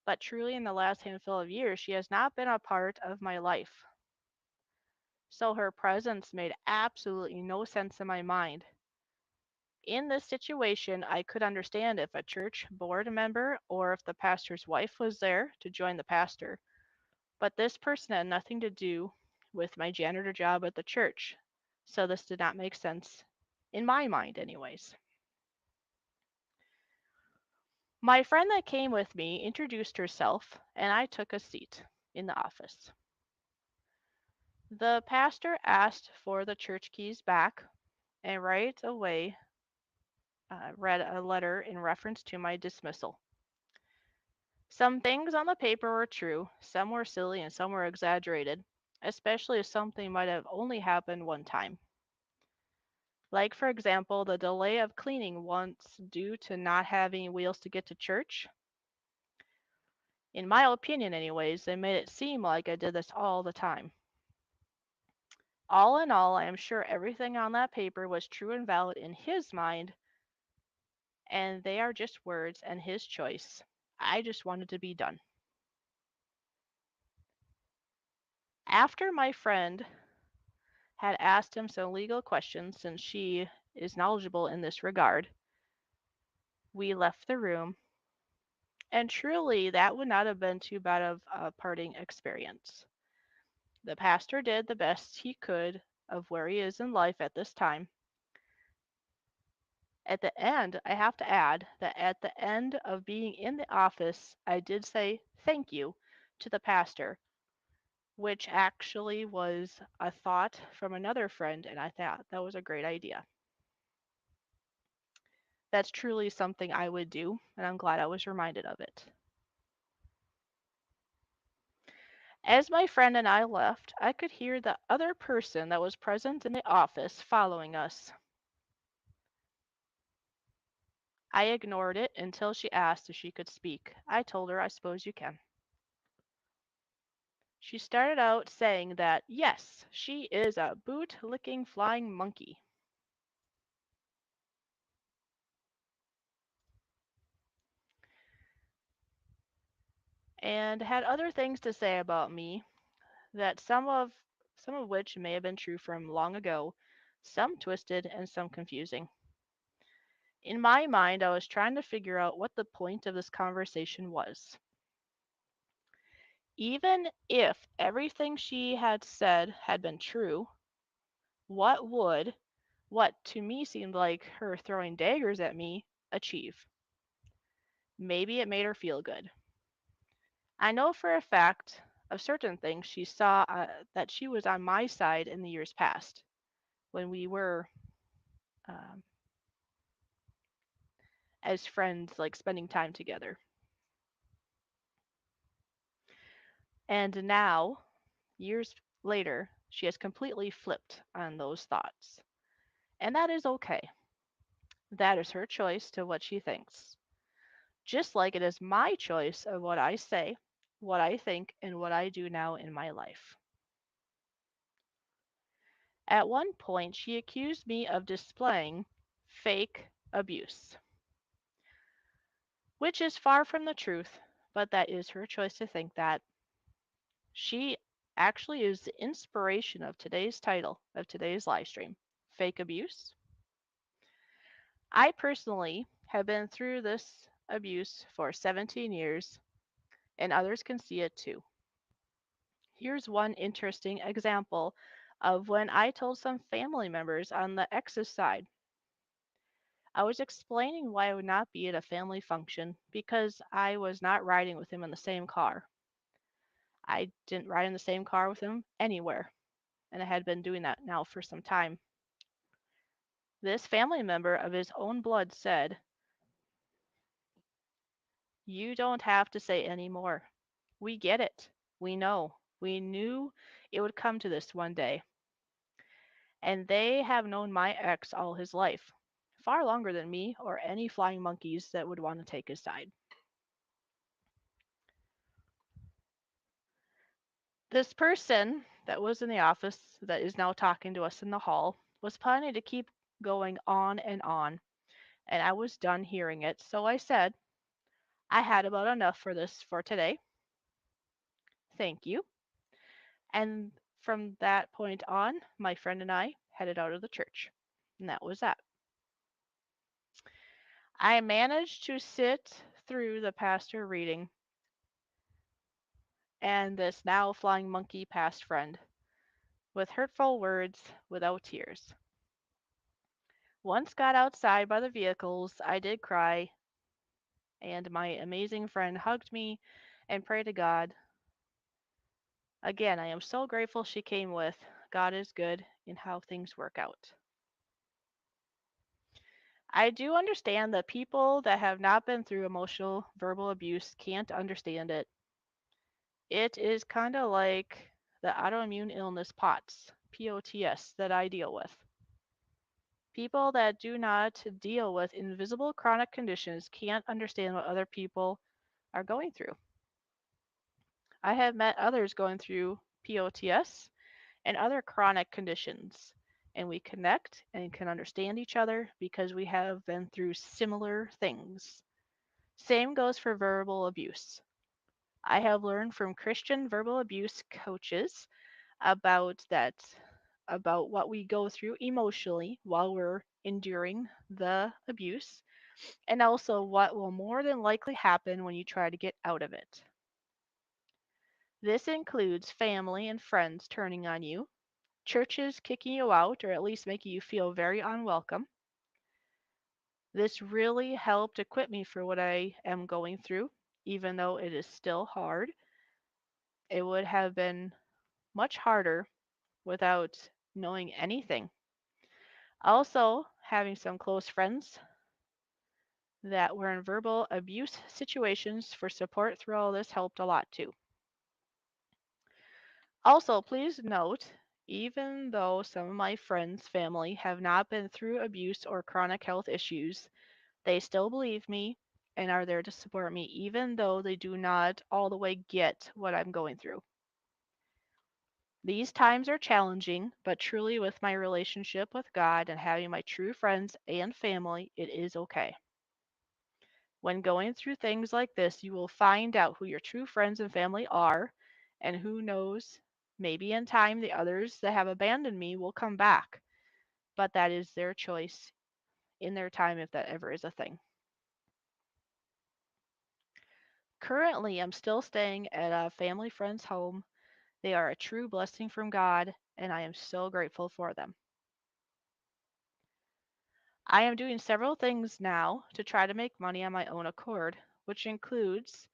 but truly in the last handful of years, she has not been a part of my life. So her presence made absolutely no sense in my mind. In this situation, I could understand if a church board member or if the pastor's wife was there to join the pastor. But this person had nothing to do with my janitor job at the church, so this did not make sense, in my mind anyways. My friend that came with me introduced herself, and I took a seat in the office. The pastor asked for the church keys back, and right away read a letter in reference to my dismissal. Some things on the paper were true, some were silly, and some were exaggerated, especially if something might have only happened one time. Like, for example, the delay of cleaning once due to not having wheels to get to church. In my opinion, anyways, they made it seem like I did this all the time. All in all, I am sure everything on that paper was true and valid in his mind, and they are just words and his choice. I just wanted to be done. After my friend had asked him some legal questions, since she is knowledgeable in this regard, we left the room, and truly that would not have been too bad of a parting experience. The pastor did the best he could of where he is in life at this time. At the end, I have to add that at the end of being in the office, I did say thank you to the pastor, which actually was a thought from another friend, and I thought that was a great idea. That's truly something I would do, and I'm glad I was reminded of it. As my friend and I left, I could hear the other person that was present in the office following us. I ignored it until she asked if she could speak. I told her, I suppose you can. She started out saying that, yes, she is a boot-licking flying monkey. And had other things to say about me, that some of which may have been true from long ago, some twisted and some confusing. In my mind, I was trying to figure out what the point of this conversation was. Even if everything she had said had been true, what would what to me seemed like her throwing daggers at me achieve. Maybe it made her feel good. I know for a fact of certain things she saw that she was on my side in the years past when we were um, as friends, like spending time together. And now, years later, she has completely flipped on those thoughts. And that is okay. That is her choice to what she thinks. Just like it is my choice of what I say, what I think, and what I do now in my life. At one point, she accused me of displaying fake abuse, which is far from the truth, but that is her choice to think that. She actually is the inspiration of today's title of today's live stream, Fake Abuse. I personally have been through this abuse for 17 years, and others can see it too. Here's one interesting example of when I told some family members on the ex's side. I was explaining why I would not be at a family function because I was not riding with him in the same car. I didn't ride in the same car with him anywhere, and I had been doing that now for some time. This family member of his own blood said, "You don't have to say any more. We get it. We know. We knew it would come to this one day. And they have known my ex all his life, far longer than me or any flying monkeys that would want to take his side." This person that was in the office that is now talking to us in the hall was planning to keep going on, and I was done hearing it. So I said, "I had about enough for this for today. Thank you." And from that point on, my friend and I headed out of the church. And that was that. I managed to sit through the pastor reading and this now flying monkey past friend with hurtful words without tears. Once got outside by the vehicles, I did cry, and my amazing friend hugged me and prayed to God. Again, I am so grateful she came with. God is good in how things work out. I do understand that people that have not been through emotional verbal abuse can't understand it. It is kind of like the autoimmune illness POTS, that I deal with. People that do not deal with invisible chronic conditions can't understand what other people are going through. I have met others going through POTS and other chronic conditions, and we connect and can understand each other because we have been through similar things. Same goes for verbal abuse. I have learned from Christian verbal abuse coaches about that, about what we go through emotionally while we're enduring the abuse, and also what will more than likely happen when you try to get out of it. This includes family and friends turning on you, churches kicking you out or at least making you feel very unwelcome. This really helped equip me for what I am going through, even though it is still hard. It would have been much harder without knowing anything. Also, having some close friends that were in verbal abuse situations for support through all this helped a lot too. Also, please note, even though some of my friends' family have not been through abuse or chronic health issues, they still believe me and are there to support me, even though they do not all the way get what I'm going through. These times are challenging, but truly, with my relationship with God and having my true friends and family, it is okay. When going through things like this, you will find out who your true friends and family are, and who knows, maybe in time the others that have abandoned me will come back, but that is their choice in their time if that ever is a thing. Currently, I'm still staying at a family friend's home. They are a true blessing from God, and I am so grateful for them. I am doing several things now to try to make money on my own accord, which includes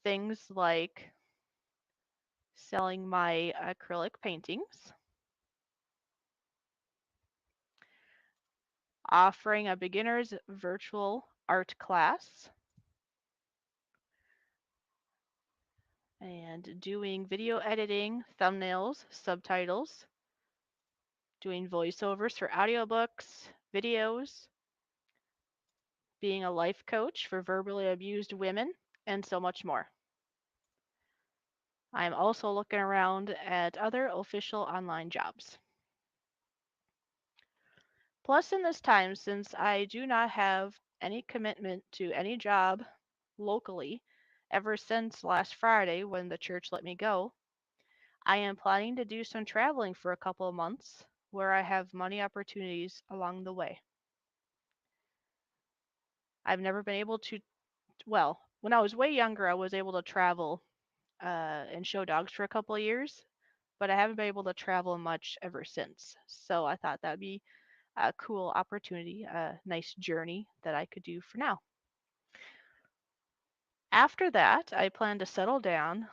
things like selling my acrylic paintings, offering a beginner's virtual art class, and doing video editing, thumbnails, subtitles, doing voiceovers for audiobooks, videos, being a life coach for verbally abused women, and so much more. I am also looking around at other official online jobs. Plus, in this time, since I do not have any commitment to any job locally ever since last Friday when the church let me go, I am planning to do some traveling for a couple of months where I have money opportunities along the way. I've never been able to, well, when I was way younger, I was able to travel and show dogs for a couple of years, but I haven't been able to travel much ever since. So I thought that'd be a cool opportunity, a nice journey that I could do for now. After that, I plan to settle down,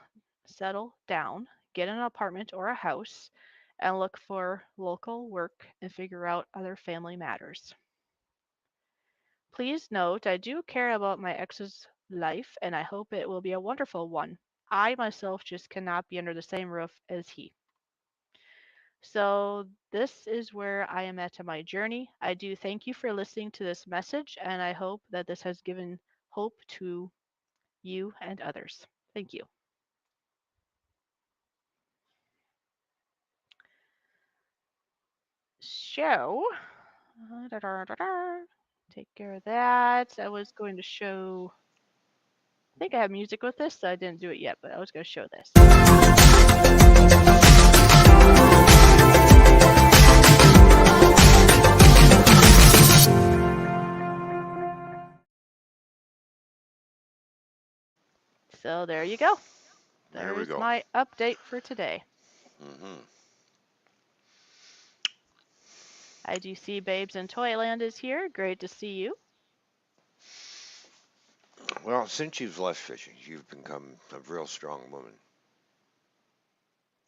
get an apartment or a house, and look for local work and figure out other family matters. Please note, I do care about my ex's life and I hope it will be a wonderful one. I myself just cannot be under the same roof as he. So, this is where I am at in my journey. I do thank you for listening to this message, and I hope that this has given hope to you and others. Thank you. So, take care of that. I was going to show, I think I have music with this, so I didn't do it yet, but I was going to show this. So there you go. There we There's go. my update for today. Hmm. I do see Babes in Toyland is here. Great to see you. Well, since you've left fishing, you've become a real strong woman.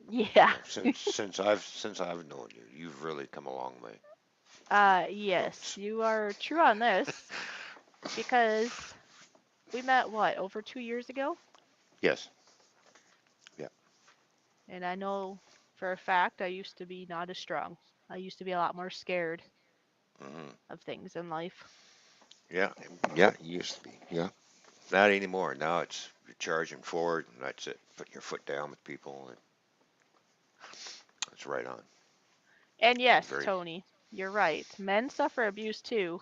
Yeah. Since I've known you, you've really come a long way. Yes, Oops. you are true on this because we met what, over 2 years ago? Yes. Yeah. And I know for a fact I used to be not as strong. I used to be a lot more scared Hmm. of things in life. Yeah. Yeah. You used to be. Yeah. Not anymore. Now it's you're charging forward, and that's it. Putting your foot down with people, and it's right on. And yes, Very. Tony, you're right. Men suffer abuse too.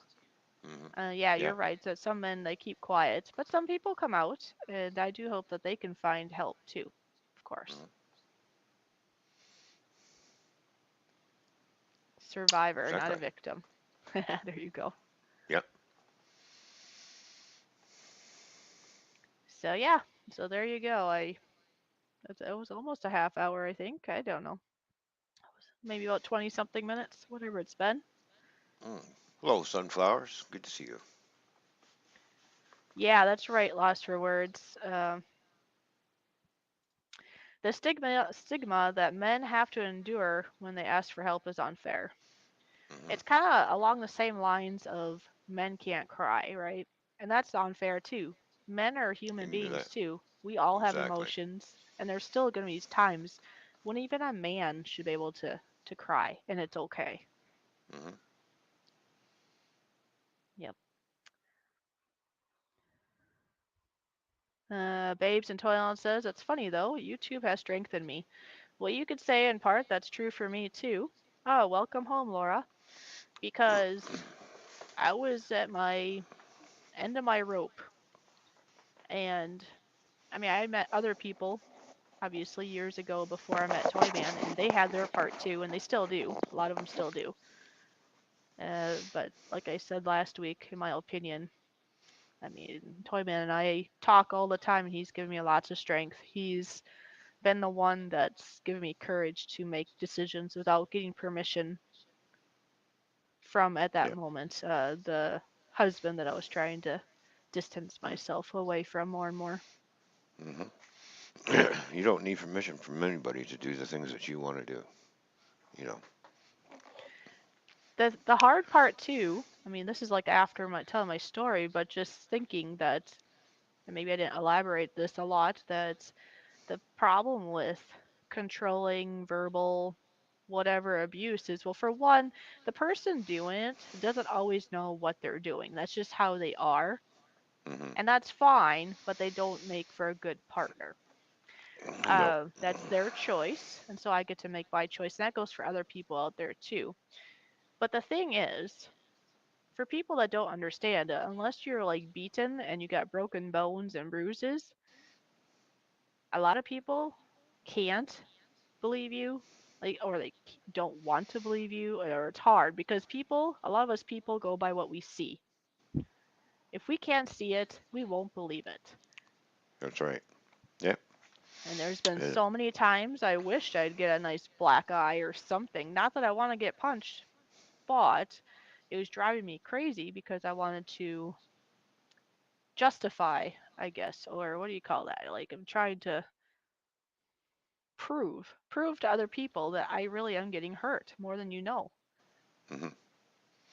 Hmm. Yeah, Yeah. you're right that some men they keep quiet, but some people come out, and I do hope that they can find help too, of course. Hmm. Survivor, not a Exactly. victim. There you go. Yep. So yeah, so there you go. It was almost a half hour, I think. I don't know, maybe about 20 something minutes, whatever it's been. Mm. Hello, sunflowers. Good to see you. Yeah, that's right. Lost for words. The stigma that men have to endure when they ask for help is unfair. Hmm. It's kind of along the same lines of men can't cry, right? And that's unfair too. Men are human Into beings that. too. We all have Exactly. emotions, and there's still going to be times when even a man should be able to cry, and it's okay. Hmm. Yep. Babes in Toyland says, it's funny though, YouTube has strengthened me. Well, you could say in part that's true for me too. Oh, welcome home, Laura. Because I was at my end of my rope. And I mean, I met other people, obviously, years ago before I met Toyman, and they had their part too, and they still do. A lot of them still do. But like I said last week, in my opinion, I mean, Toyman and I talk all the time, and he's given me lots of strength. He's been the one that's given me courage to make decisions without getting permission from at that Yeah. moment the husband that I was trying to distance myself away from more and more. Hmm. You don't need permission from anybody to do the things that you want to do. You know. The hard part too, I mean, this is like after my telling my story, but just thinking that, and maybe I didn't elaborate this a lot, that the problem with controlling verbal whatever abuse is, well, for one, the person doing it doesn't always know what they're doing. That's just how they are. Hmm. And that's fine, but they don't make for a good partner. No. That's their choice. And so I get to make my choice. And that goes for other people out there too. But the thing is, for people that don't understand, unless you're like beaten and you got broken bones and bruises, a lot of people can't believe you, like, or they don't want to believe you, or it's hard because people, a lot of us people go by what we see. If we can't see it, we won't believe it. That's right. Yeah. And there's been Uh, so many times I wished I'd get a nice black eye or something. Not that I want to get punched, but it was driving me crazy because I wanted to justify, I guess, or what do you call that? Like I'm trying to prove to other people that I really am getting hurt more than you know. hmm.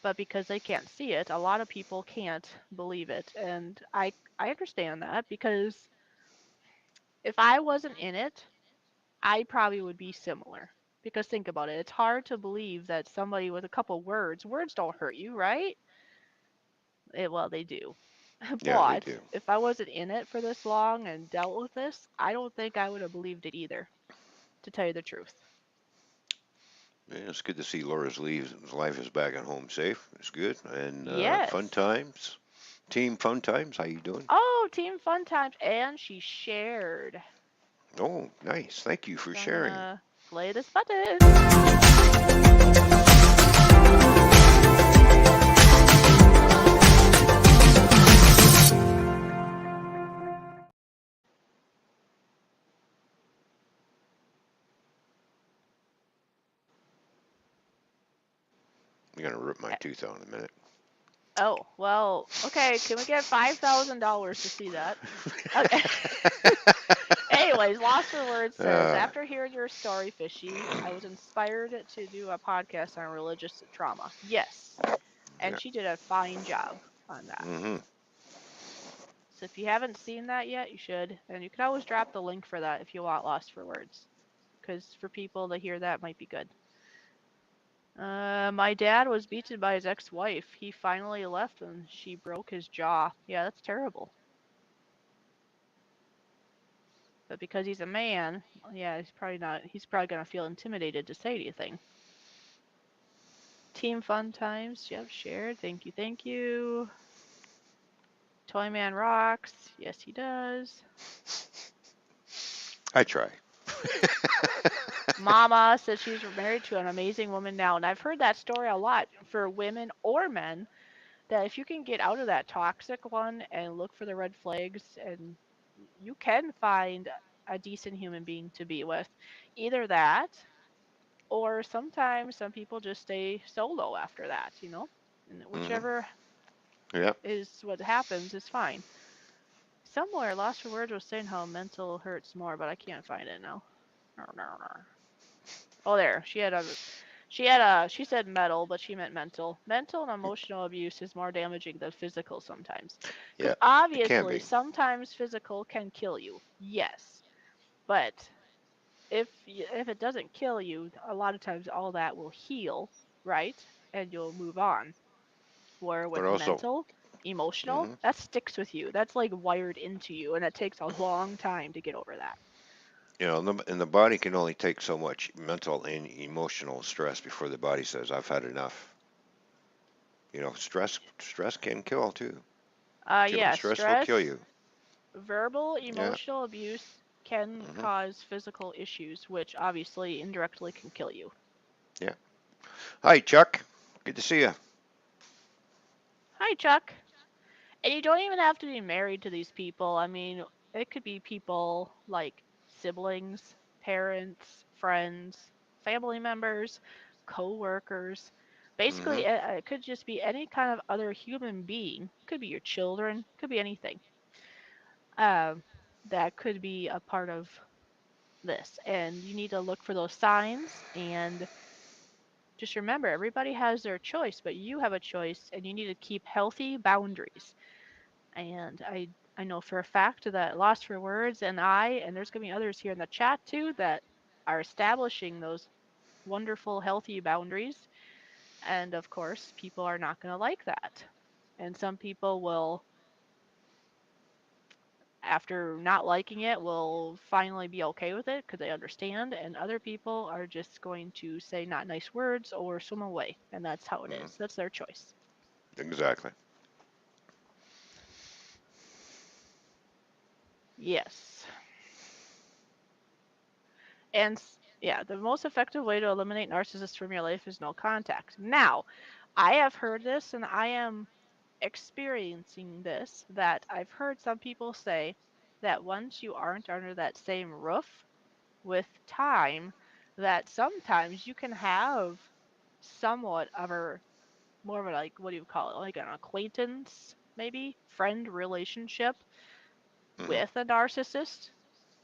But because they can't see it, a lot of people can't believe it. And I understand that because if I wasn't in it, I probably would be similar. Because think about it, it's hard to believe that somebody with a couple words don't hurt you, right? Well, they do. Yeah, they But do. if I wasn't in it for this long and dealt with this, I don't think I would have believed it either, to tell you the truth. Yeah, it's good to see Laura's life is back at home safe. It's good. And fun Yes. times. Team fun times. How you doing? Oh, team fun times. And she shared. Oh, nice. Thank you for So I'm sharing. gonna play this button. I'm gonna rip my tooth out in a minute. Oh, well, okay. Can we get $5,000 to see that? Okay. Anyways, Lost for Words says, uh, after hearing your story, Fishy, I was inspired to do a podcast on religious trauma. Yes. And yeah. she did a fine job on that. Hmm. So if you haven't seen that yet, you should. And you can always drop the link for that if you want Lost for Words. Because for people to hear that might be good. My dad was beaten by his ex-wife. He finally left and she broke his jaw. Yeah, that's terrible. But because he's a man, yeah, he's probably not. He's probably gonna feel intimidated to say anything. Team fun times. Yep, shared. Thank you, thank you. Toyman rocks. Yes, he does. I try. Mama says she's married to an amazing woman now, and I've heard that story a lot for women or men. That if you can get out of that toxic one and look for the red flags, and you can find a decent human being to be with. Either that, or sometimes some people just stay solo after that, you know? And Hmm. whichever Yeah. is what happens is fine. Somewhere, Lost for Words was saying how mental hurts more, but I can't find it now. Oh, there. She said metal, but she meant mental. Mental and emotional abuse is more damaging than physical sometimes. Because Yeah. It can obviously, be. sometimes physical can kill you. Yes. But if it doesn't kill you, a lot of times all that will heal, right? And you'll move on. Where But with also, mental, emotional, hmm, that sticks with you. That's like wired into you, and it takes a long time to get over that. and the body can only take so much mental and emotional stress before the body says, "I've had enough." Stress can kill too. Too much Yeah, stress will kill stress, you. verbal, Yeah. emotional abuse can Hmm. cause physical issues, which obviously indirectly can kill you. Yeah. Hi, Chuck. Good to see you. Hi, Chuck. And you don't even have to be married to these people. I mean, it could be people like siblings, parents, friends, family members, co-workers. Basically, Mm-hmm. it could just be any kind of other human being. Could be your children. Could be anything. Um, that could be a part of this, and you need to look for those signs. And just remember, everybody has their choice, but you have a choice, and you need to keep healthy boundaries. And I know for a fact that Lost for Words and there's gonna be others here in the chat too that are establishing those wonderful healthy boundaries. And of course, people are not going to like that. And some people will, after not liking it, will finally be okay with it because they understand. And other people are just going to say not nice words or swim away. And that's how it Mm-hmm. is. That's their choice. Exactly. Yes. And yeah, the most effective way to eliminate narcissists from your life is no contact. Now, I have heard this and I am experiencing this that I've heard some people say that once you aren't under that same roof with time, that sometimes you can have somewhat of a more of a like what do you call it? Like an acquaintance, maybe friend relationship Mm-hmm. with a narcissist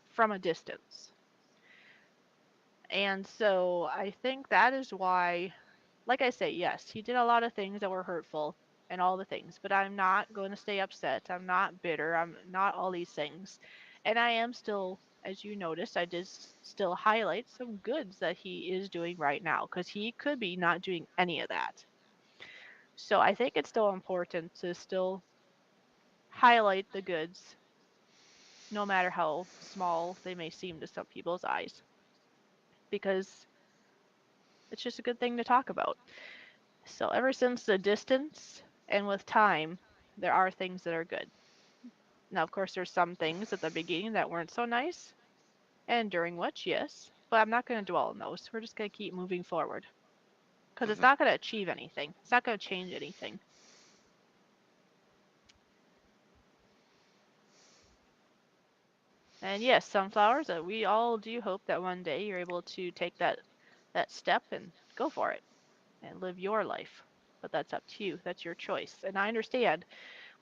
from a distance. And so I think that is why, like I say, yes, he did a lot of things that were hurtful and all the things, but I'm not going to stay upset. I'm not bitter. I'm not all these things. And I am still, as you noticed, I did still highlight some goods that he is doing right now because he could be not doing any of that. So I think it's still important to still highlight the goods, no matter how small they may seem to some people's eyes, because it's just a good thing to talk about. So ever since the distance and with time, there are things that are good. Now, of course, there's some things at the beginning that weren't so nice, and during which, yes, but I'm not going to dwell on those. We're just going to keep moving forward because it's Mm-hmm. not going to achieve anything. It's not going to change anything. And yes, sunflowers, we all do hope that one day you're able to take that step and go for it and live your life. But that's up to you. That's your choice. And I understand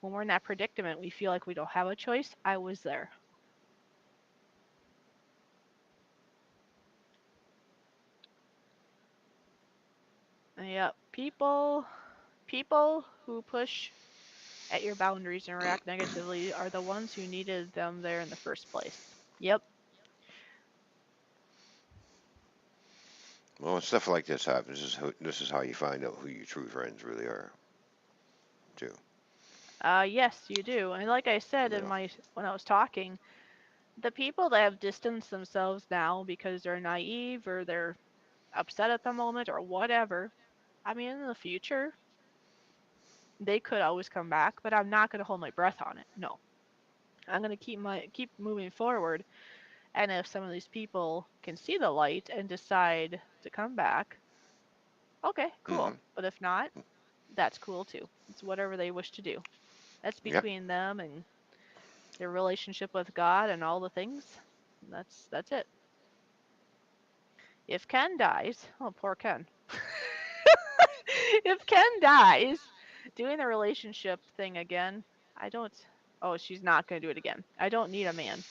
when we're in that predicament, we feel like we don't have a choice. I was there. Yeah, people who push at your boundaries and react negatively are the ones who needed them there in the first place. Yep. Well, when stuff like this happens, this is how you find out who your true friends really are, too. Yes, you do. And like I said You in know. my when I was talking, the people that have distanced themselves now because they're naive or they're upset at the moment or whatever, I mean in the future, they could always come back, but I'm not going to hold my breath on it. No. I'm going to keep moving forward. And if some of these people can see the light and decide to come back, okay, Mm-hmm. cool. But if not, that's cool too. It's whatever they wish to do. That's Yep. between them and their relationship with God and all the things. That's it. If Ken dies, oh poor Ken. If Ken dies doing the relationship thing again, I don't. Oh, she's not going to do it again. I don't need a man.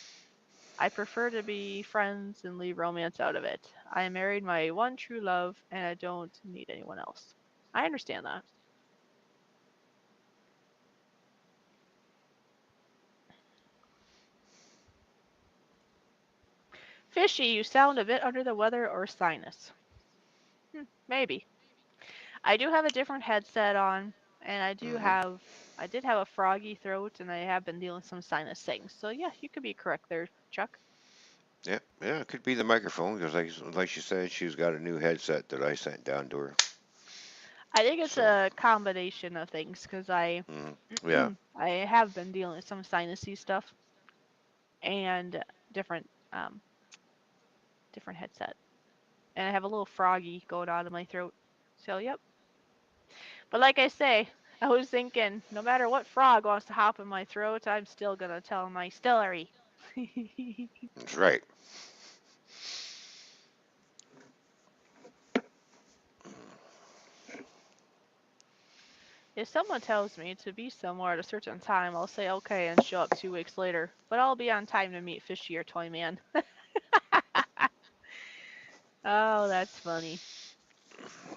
I prefer to be friends and leave romance out of it. I married my one true love and I don't need anyone else. I understand that. Fishy, you sound a bit under the weather or sinus. Maybe. I do have a different headset on and Mm-hmm. I did have a froggy throat and I have been dealing with some sinus things. So yeah, you could be correct there, Chuck. Yeah, yeah, it could be the microphone because, like she said, she's got a new headset that I sent down to her. I think it's So, a combination of things because yeah. I have been dealing with some sinusy stuff and different um different headset. And I have a little froggy going on in my throat. So yep. But like I say, I was thinking no matter what frog wants to hop in my throat, I'm still gonna tell my story. That's right. If someone tells me to be somewhere at a certain time, I'll say okay and show up 2 weeks later. But I'll be on time to meet Fishy or Toy Man. Oh, that's funny.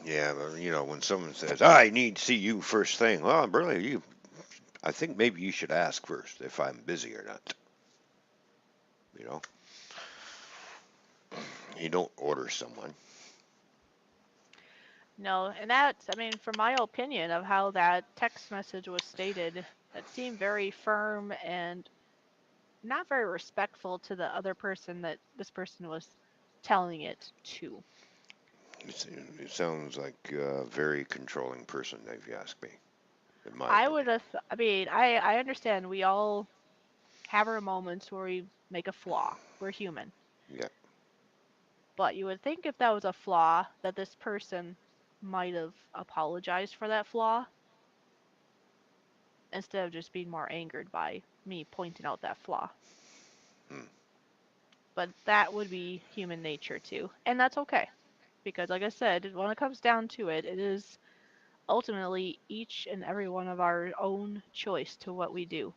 Yeah, but when someone says, "I need to see you first thing," well, really, I think maybe you should ask first if I'm busy or not. You know, you don't order someone. No, and that's, I mean, from my opinion of how that text message was stated, it seemed very firm and not very respectful to the other person that this person was telling it to. It sounds like a very controlling person, if you ask me, in my I would opinion. have, I mean, I understand we all have our moments where we make a flaw. We're human. Yeah. But you would think if that was a flaw, that this person might have apologized for that flaw instead of just being more angered by me pointing out that flaw. Hmm. But that would be human nature too. And that's okay. Because, like I said, when it comes down to it, it is ultimately each and every one of our own choice to what we do.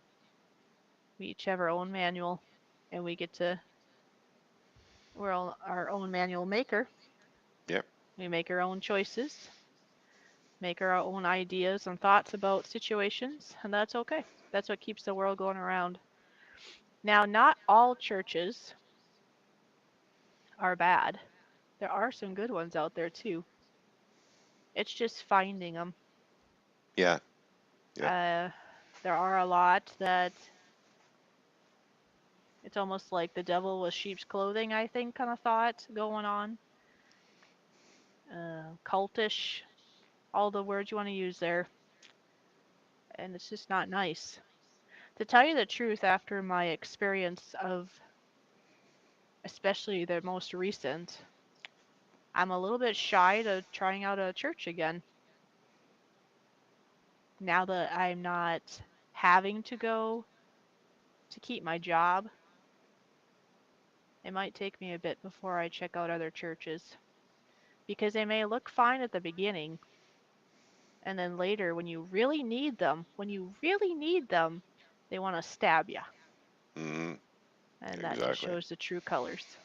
We each have our own manual, and we get to, we're all our own manual maker. Yep. We make our own choices, make our own ideas and thoughts about situations, and that's okay. That's what keeps the world going around. Now, not all churches are bad. There are some good ones out there too. It's just finding them. Yeah. Yep. Uh, there are a lot that it's almost like the devil was sheep's clothing, I think, kind of thought going on. Cultish, all the words you want to use there. And it's just not nice. To tell you the truth, after my experience of especially the most recent, I'm a little bit shy to trying out a church again. Now that I'm not having to go to keep my job, it might take me a bit before I check out other churches because they may look fine at the beginning, and then later when you really need them, they want to stab you, Hmm. and that just Exactly. shows the true colors.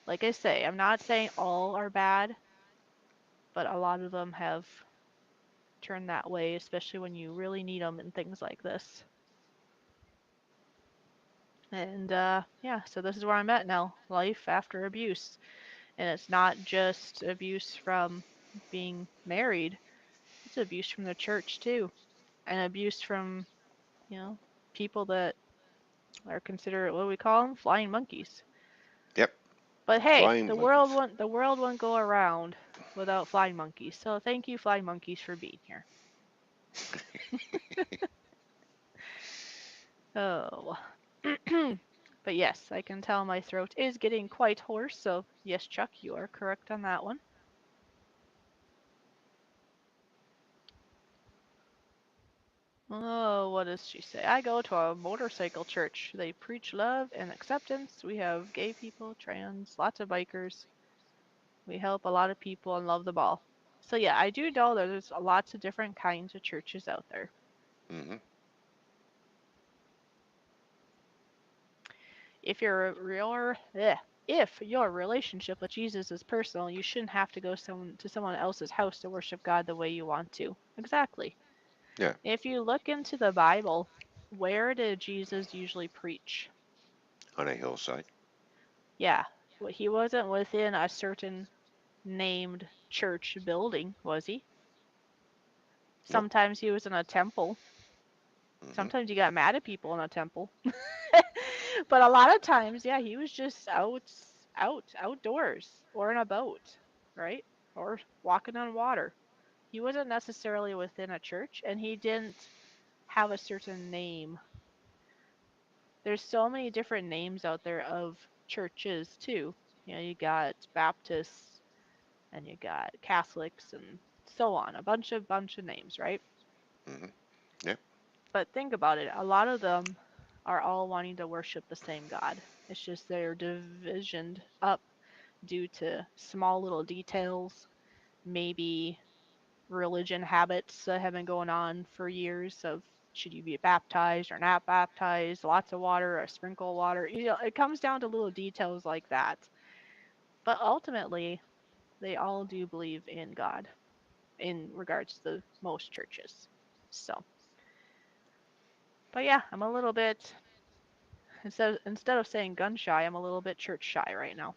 Like I say, I'm not saying all are bad, but a lot of them have turned that way, especially when you really need them and things like this. And yeah, so this is where I'm at now, life after abuse. And it's not just abuse from being married, it's abuse from the church too, and abuse from, you know, people that are considered, what do we call them? Flying monkeys. Yep. But hey, Flying monkeys. the world won't go around without flying monkeys. So thank you, flying monkeys, for being here. Oh. But yes, I can tell my throat is getting quite hoarse, so yes, Chuck, you are correct on that one. Oh, what does she say? I go to a motorcycle church. They preach love and acceptance. We have gay people, trans, lots of bikers. We help a lot of people and love the ball. So yeah, I do know that there's lots of different kinds of churches out there. Hmm. If your if your relationship with Jesus is personal, you shouldn't have to go to someone else's house to worship God the way you want to. Exactly. Yeah. If you look into the Bible, where did Jesus usually preach? On a hillside. Yeah, he wasn't within a certain named church building, was he? Nope. Sometimes he was in a temple. Hmm. Sometimes he got mad at people in a temple. But a lot of times, yeah, he was just outdoors or in a boat, right? Or walking on water. He wasn't necessarily within a church, and he didn't have a certain name. There's so many different names out there of churches too. You got Baptists and you got Catholics and so on. A bunch of names, right? Hmm. Yep. But think about it. A lot of them are all wanting to worship the same God. It's just they're divisioned up due to small little details, maybe religion habits that have been going on for years of should you be baptized or not baptized, lots of water or sprinkle water. It comes down to little details like that. But ultimately, they all do believe in God in regards to most churches. So, but yeah, I'm a little bit instead of saying gun shy, I'm a little bit church shy right now.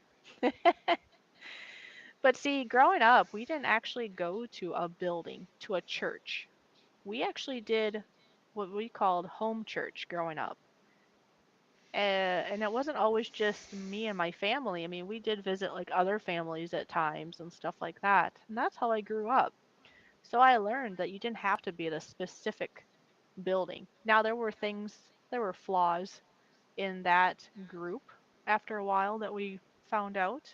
But see, growing up, we didn't actually go to a building, to a church. We actually did what we called home church growing up. And it wasn't always just me and my family. I mean, we did visit like other families at times and stuff like that. And that's how I grew up. So I learned that you didn't have to be at a specific building. Now, there were flaws in that group after a while that we found out.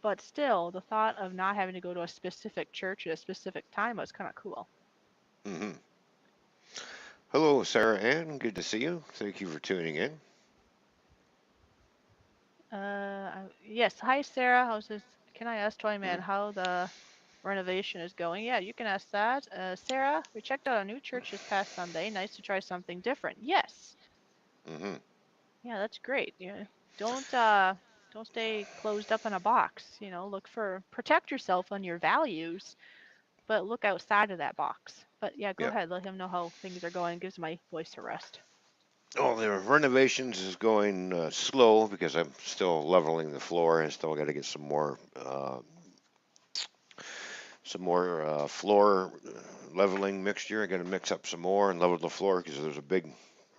But still, the thought of not having to go to a specific church at a specific time was kind of cool. Hmm. Hello, Sarah Ann. Good to see you. Thank you for tuning in. Yes. Hi, Sarah. Can I ask Toy Hmm. Man how the renovation is going? Yeah, you can ask that. Sarah, we checked out a new church this past Sunday. Nice to try something different. Yes. Hmm. Yeah, that's great. Don't stay closed up in a box. Protect yourself on your values, but look outside of that box. But yeah, go Yeah. ahead. Let him know how things are going. Gives my voice a rest. Oh, the renovations is going slow because I'm still leveling the floor. I still got to get some more floor leveling mixture. I got to mix up some more and level the floor because there's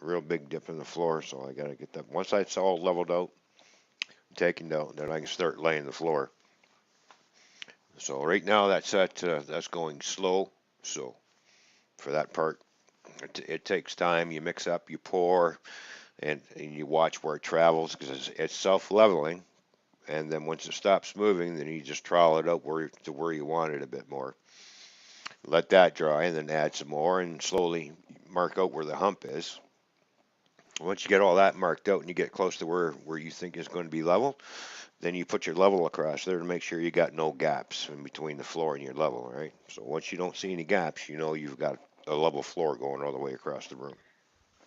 real big dip in the floor. So I got to get that. Once that's all leveled out, taken out, then I can start laying the floor. So right now that's going slow. So for that part, it takes time. You mix up, you pour, and you watch where it travels because it's self-leveling. And then once it stops moving, then you just trowel it up to where you want it a bit more. Let that dry, and then add some more, and slowly mark out where the hump is. Once you get all that marked out and you get close to where you think is going to be level, then you put your level across there to make sure you got no gaps in between the floor and your level, right? So once you don't see any gaps, you know you've got a level floor going all the way across the room.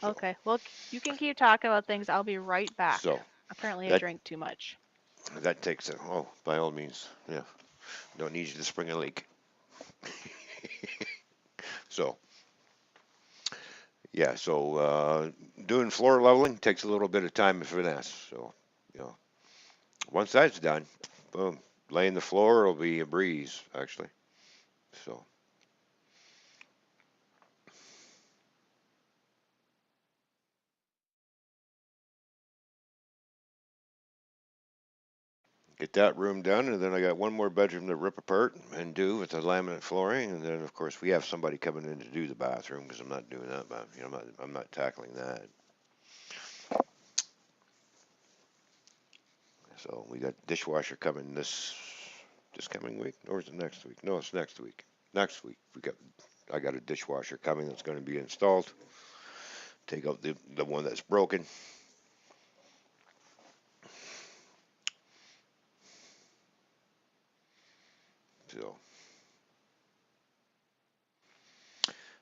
So, Okay. Well, you can keep talking about things. I'll be right back. so Apparently, I that drank too much. that takes it. Oh, by all means, yeah. Don't need you to spring a leak. So, yeah, doing floor leveling takes a little bit of time and finesse. So, you know, once that's done, boom, laying the floor will be a breeze, actually. So, get that room done, and then I got one more bedroom to rip apart and do with the laminate flooring, and then of course we have somebody coming in to do the bathroom because I'm not doing that, but I'm not tackling that. So we got dishwasher coming this coming week, or is it next week? No, it's next week. Next week I got a dishwasher coming that's going to be installed. Take out the one that's broken. So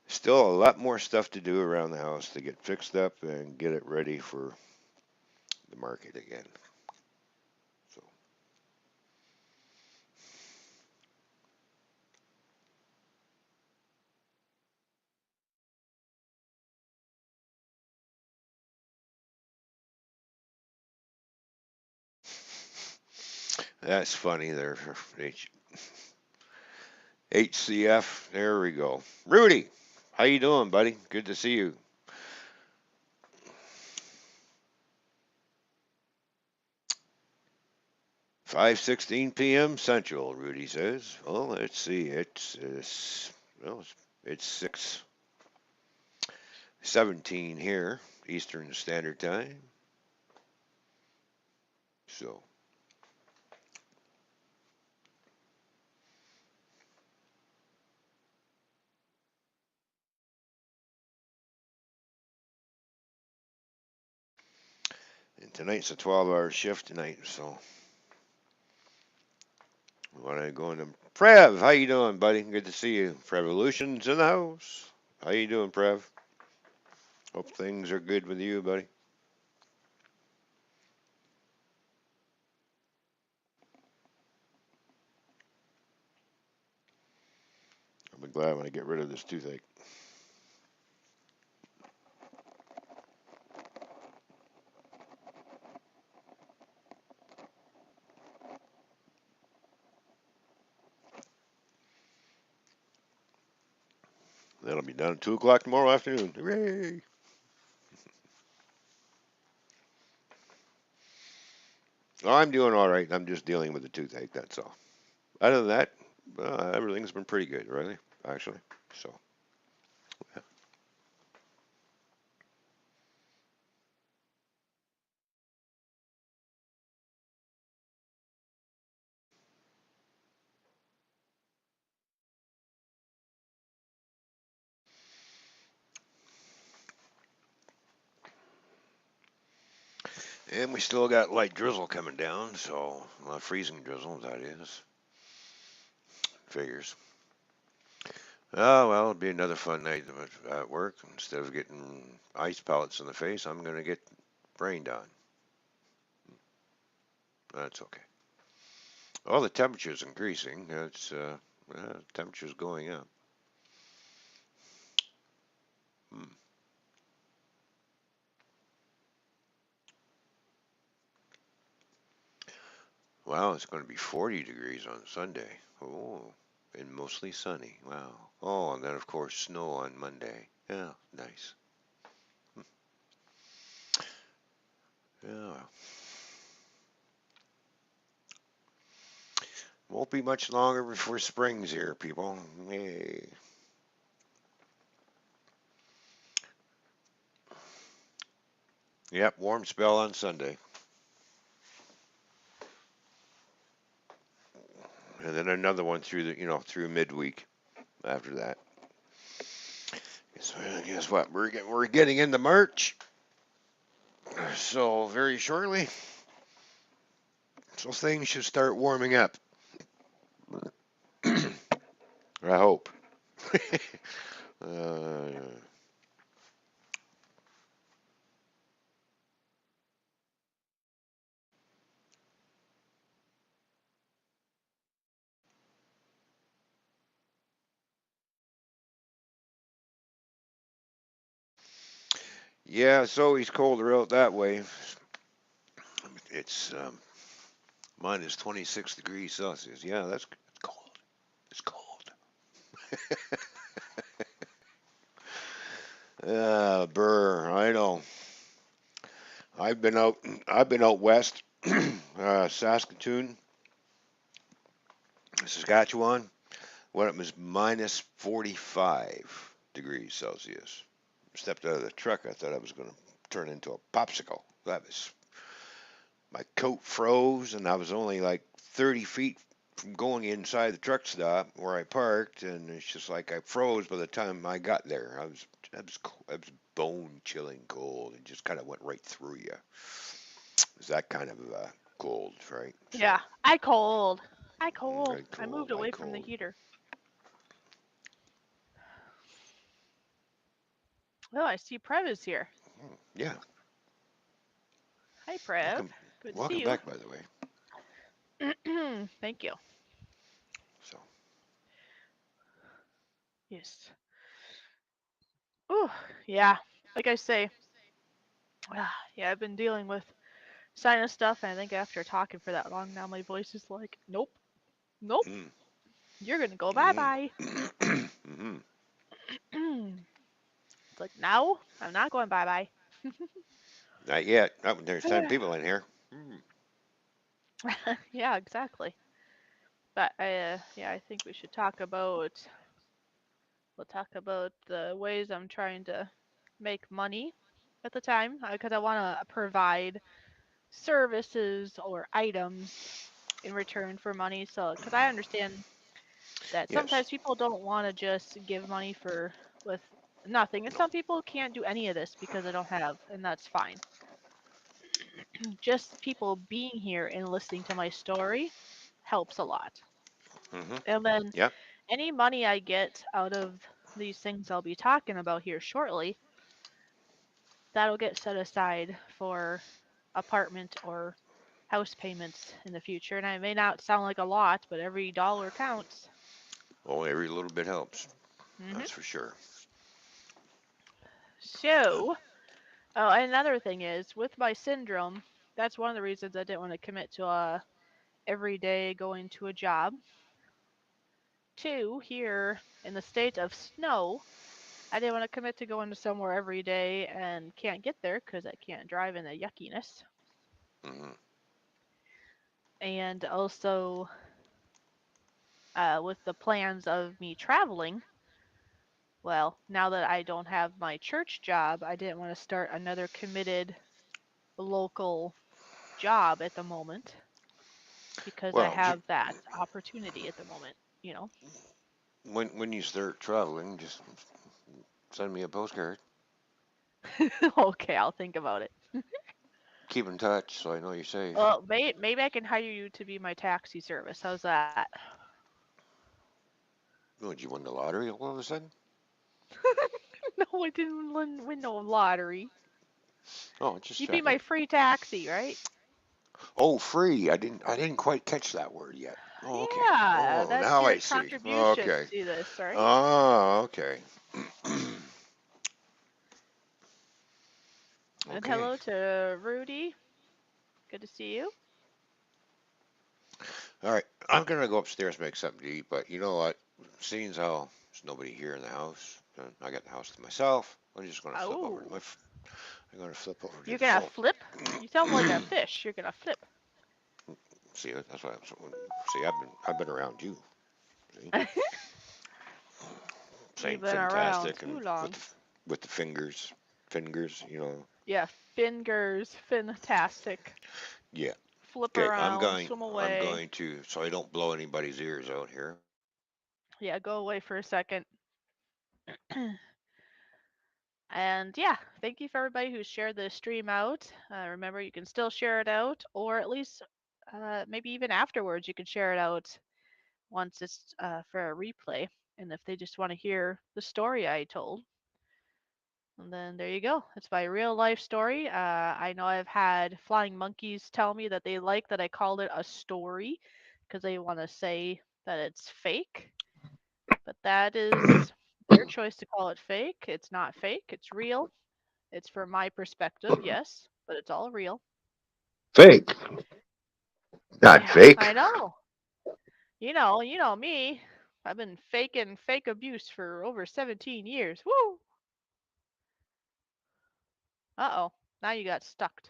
still a lot more stuff to do around the house to get fixed up and get it ready for the market again. So that's funny there. HCF. There we go. Rudy, how you doing, buddy? Good to see you. 5:16 p.m. Central. Rudy says. Well, let's see. It's 6:17 here, Eastern Standard Time. So. And tonight's a 12-hour shift tonight, so When I go into Prev, how you doing, buddy? Good to see you. Prevolution's in the house. How you doing, Prev? Hope things are good with you, buddy. I'll be glad when I get rid of this toothache. That'll be done at 2 o'clock tomorrow afternoon. Hooray! Oh, I'm doing all right. I'm just dealing with the toothache, that's all. Other than that, everything's been pretty good, really, actually. So, yeah. And we still got light drizzle coming down, so freezing drizzle, that is. Figures. Oh, well, it'll be another fun night at work. Instead of getting ice pellets in the face, I'm going to get rained on. That's okay. Well, the temperature's increasing. Temperature's going up. Hmm. Wow, it's going to be 40 degrees on Sunday. Oh, and mostly sunny. Wow. Oh, and then, of course, snow on Monday. Yeah, nice. Yeah. Won't be much longer before spring's here, people. Yay. Yep, warm spell on Sunday. And then another one through midweek after that. Guess what? We're getting into March. So very shortly. So things should start warming up. I hope. uh, yeah, it's always colder out that way. It's minus 26 degrees Celsius. Yeah, that's cold. It's cold. Burr. I know. I've been out. I've been out west, Saskatoon, Saskatchewan, when it was minus 45 degrees Celsius. Stepped out of the truck. I thought I was going to turn into a popsicle. That was my coat froze, and I was only like 30 feet from going inside the truck stop where I parked, and it's just like I froze by the time I got there. I was bone chilling cold. It just kind of went right through you. It's that kind of cold, right? Yeah, So I cold. I cold. I I cold, moved I away from the cold. heater. Oh, I see Prev is here. Yeah, Hi, Prev. welcome, Good to see welcome you. back, by the way. Thank you. So Yes. Ooh, yeah. Like I say, yeah, I've been dealing with sinus stuff, and I think after talking for that long now, my voice is like, nope, nope, mm, you're gonna go bye mm, bye. mm-hmm. It's like, no, I'm not going bye bye. Not yet. Oh, there's 10 people in here. Mm. Yeah, exactly. But yeah, I think we should talk about. We'll talk about the ways I'm trying to make money at the time because I want to provide services or items in return for money. So, because I understand that Yes. sometimes people don't want to just give money for with nothing, and No. some people can't do any of this because they don't have, and that's fine. Just people being here and listening to my story helps a lot. Hmm. And then Yeah. any money I get out of these things I'll be talking about here shortly, that'll get set aside for apartment or house payments in the future. And I may not sound like a lot, but every dollar counts. Oh, every little bit helps. Hmm. That's for sure. So, oh, another thing is with my syndrome, that's one of the reasons I didn't want to commit to every day going to a job. Two, here in the state of snow, I didn't want to commit to going to somewhere every day and can't get there because I can't drive in the yuckiness. Hmm. And also, with the plans of me traveling, well, now that I don't have my church job, I didn't want to start another committed local job at the moment because I Well, have that opportunity at the moment, you know. when you start traveling, just send me a postcard. Okay, I'll think about it. Keep in touch so I know you're safe. Well, maybe I can hire you to be my taxi service. How's that? Oh, did you win the lottery all of a sudden? No, I didn't win no lottery. Oh, just You'd be checking. my free taxi, right? Oh, free. I didn't quite catch that word yet. Oh, okay. Yeah, Oh, that's now your I see. contribution Okay. to this, right? Oh, okay. And Okay. hello to Rudy. Good to see you. All right. I'm gonna go upstairs and make something to eat, but you know what? Seeing as how there's nobody here in the house, and I got the house to myself. I'm just gonna flip over to Oh, I'm gonna flip over to you're the gonna phone. flip? You sound like a fish. You're gonna flip. See, that's why see. I've been around you. See, saying You've been around fantastic too and long. with the fingers. You know. Yeah, fingers, fantastic. Yeah. Flip Okay. around, swim I'm away. going to so I don't blow anybody's ears out here. Yeah, go away for a second. And yeah, thank you for everybody who shared the stream out. Remember, you can still share it out, or at least maybe even afterwards, you can share it out once it's for a replay. And if they just want to hear the story I told, and then there you go. It's my real life story. I know I've had flying monkeys tell me that they like that I called it a story because they want to say that it's fake. But that is their choice to call it fake. It's not fake, it's real. It's from my perspective, yes, but it's all real. Fake, not Yeah, fake. I know. You know me. I've been faking fake abuse for over 17 years. Woo! Uh-oh. Now you got stuck.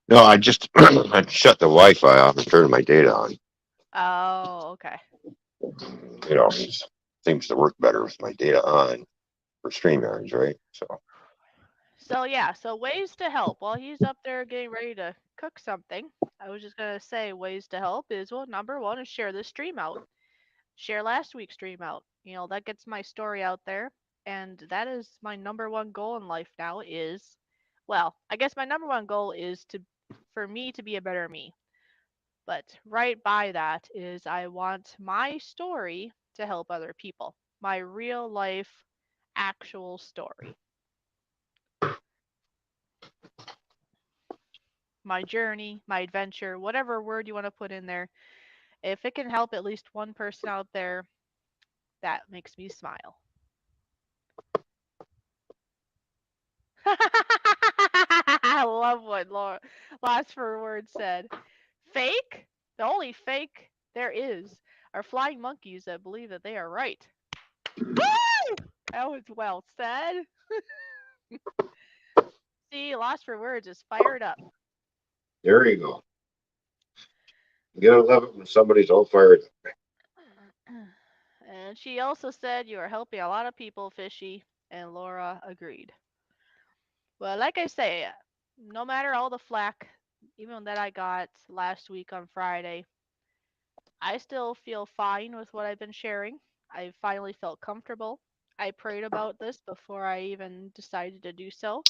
No, I just I shut the Wi-Fi off and turned my data on. Oh, okay. You know, it seems to work better with my data on for StreamYards, right? So, So yeah, so ways to help. While he's up there getting ready to cook something, I was just gonna say ways to help is, well, number one is share this stream out. Share last week's stream out. You know, that gets my story out there. And that is my number one goal in life now is, well, I guess my number one goal is for me to be a better me. But right by that is I want my story to help other people. My real life actual story. My journey, my adventure, whatever word you want to put in there. If it can help at least one person out there, that makes me smile. I love what Last for Word said. Fake? The only fake there is are flying monkeys that believe that they are right. Woo! That was well said. See, Lost for Words is fired up. there you go. You gotta love it when somebody's all fired up. And she also said you are helping a lot of people, Fishy, and Laura agreed. Well, like I say, no matter all the flack, even that I got last week on Friday, I still feel fine with what I've been sharing. I finally felt comfortable. I prayed about this before I even decided to do so,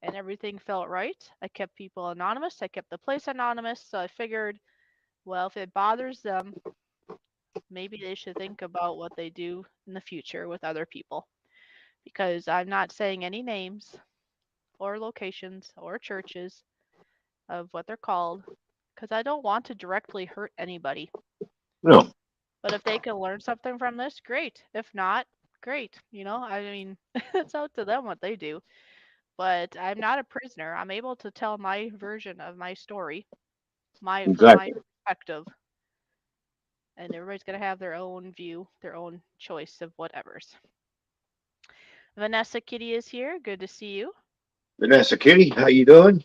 and everything felt right. I kept people anonymous. I kept the place anonymous, so I figured Well, if it bothers them, maybe they should think about what they do in the future with other people. Because I'm not saying any names or locations or churches of what they're called, because I don't want to directly hurt anybody. No, But if they can learn something from this, great. If not, great. I mean, it's up to them what they do. But I'm not a prisoner. I'm able to tell my version of my story, my from my exactly. perspective, and everybody's gonna have their own view, their own choice of whatever's. Vanessa Kitty is here. Good to see you. Vanessa Kitty, how you doing?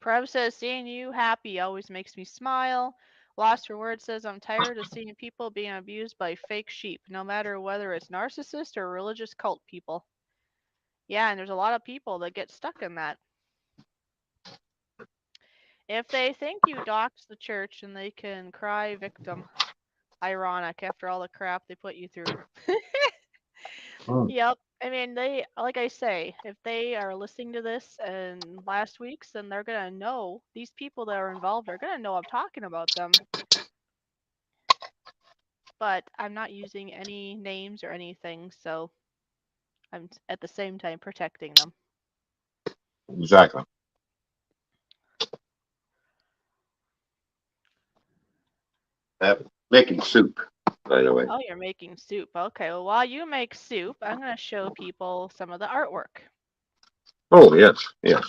Preb says, seeing you happy always makes me smile. Lost for Words says, I'm tired of seeing people being abused by fake sheep, no matter whether it's narcissist or religious cult people. Yeah, and there's a lot of people that get stuck in that. If they think you dox the church and they can cry victim, ironic after all the crap they put you through. Hmm. Yep. I mean, they, like I say, if they are listening to this and last week's, then they're going to know, these people that are involved are going to know I'm talking about them. But I'm not using any names or anything, so I'm at the same time protecting them. Exactly. Making soup, by the way. Oh, you're making soup. Okay, well, while you make soup, I'm going to show people some of the artwork. Oh, yes, yes.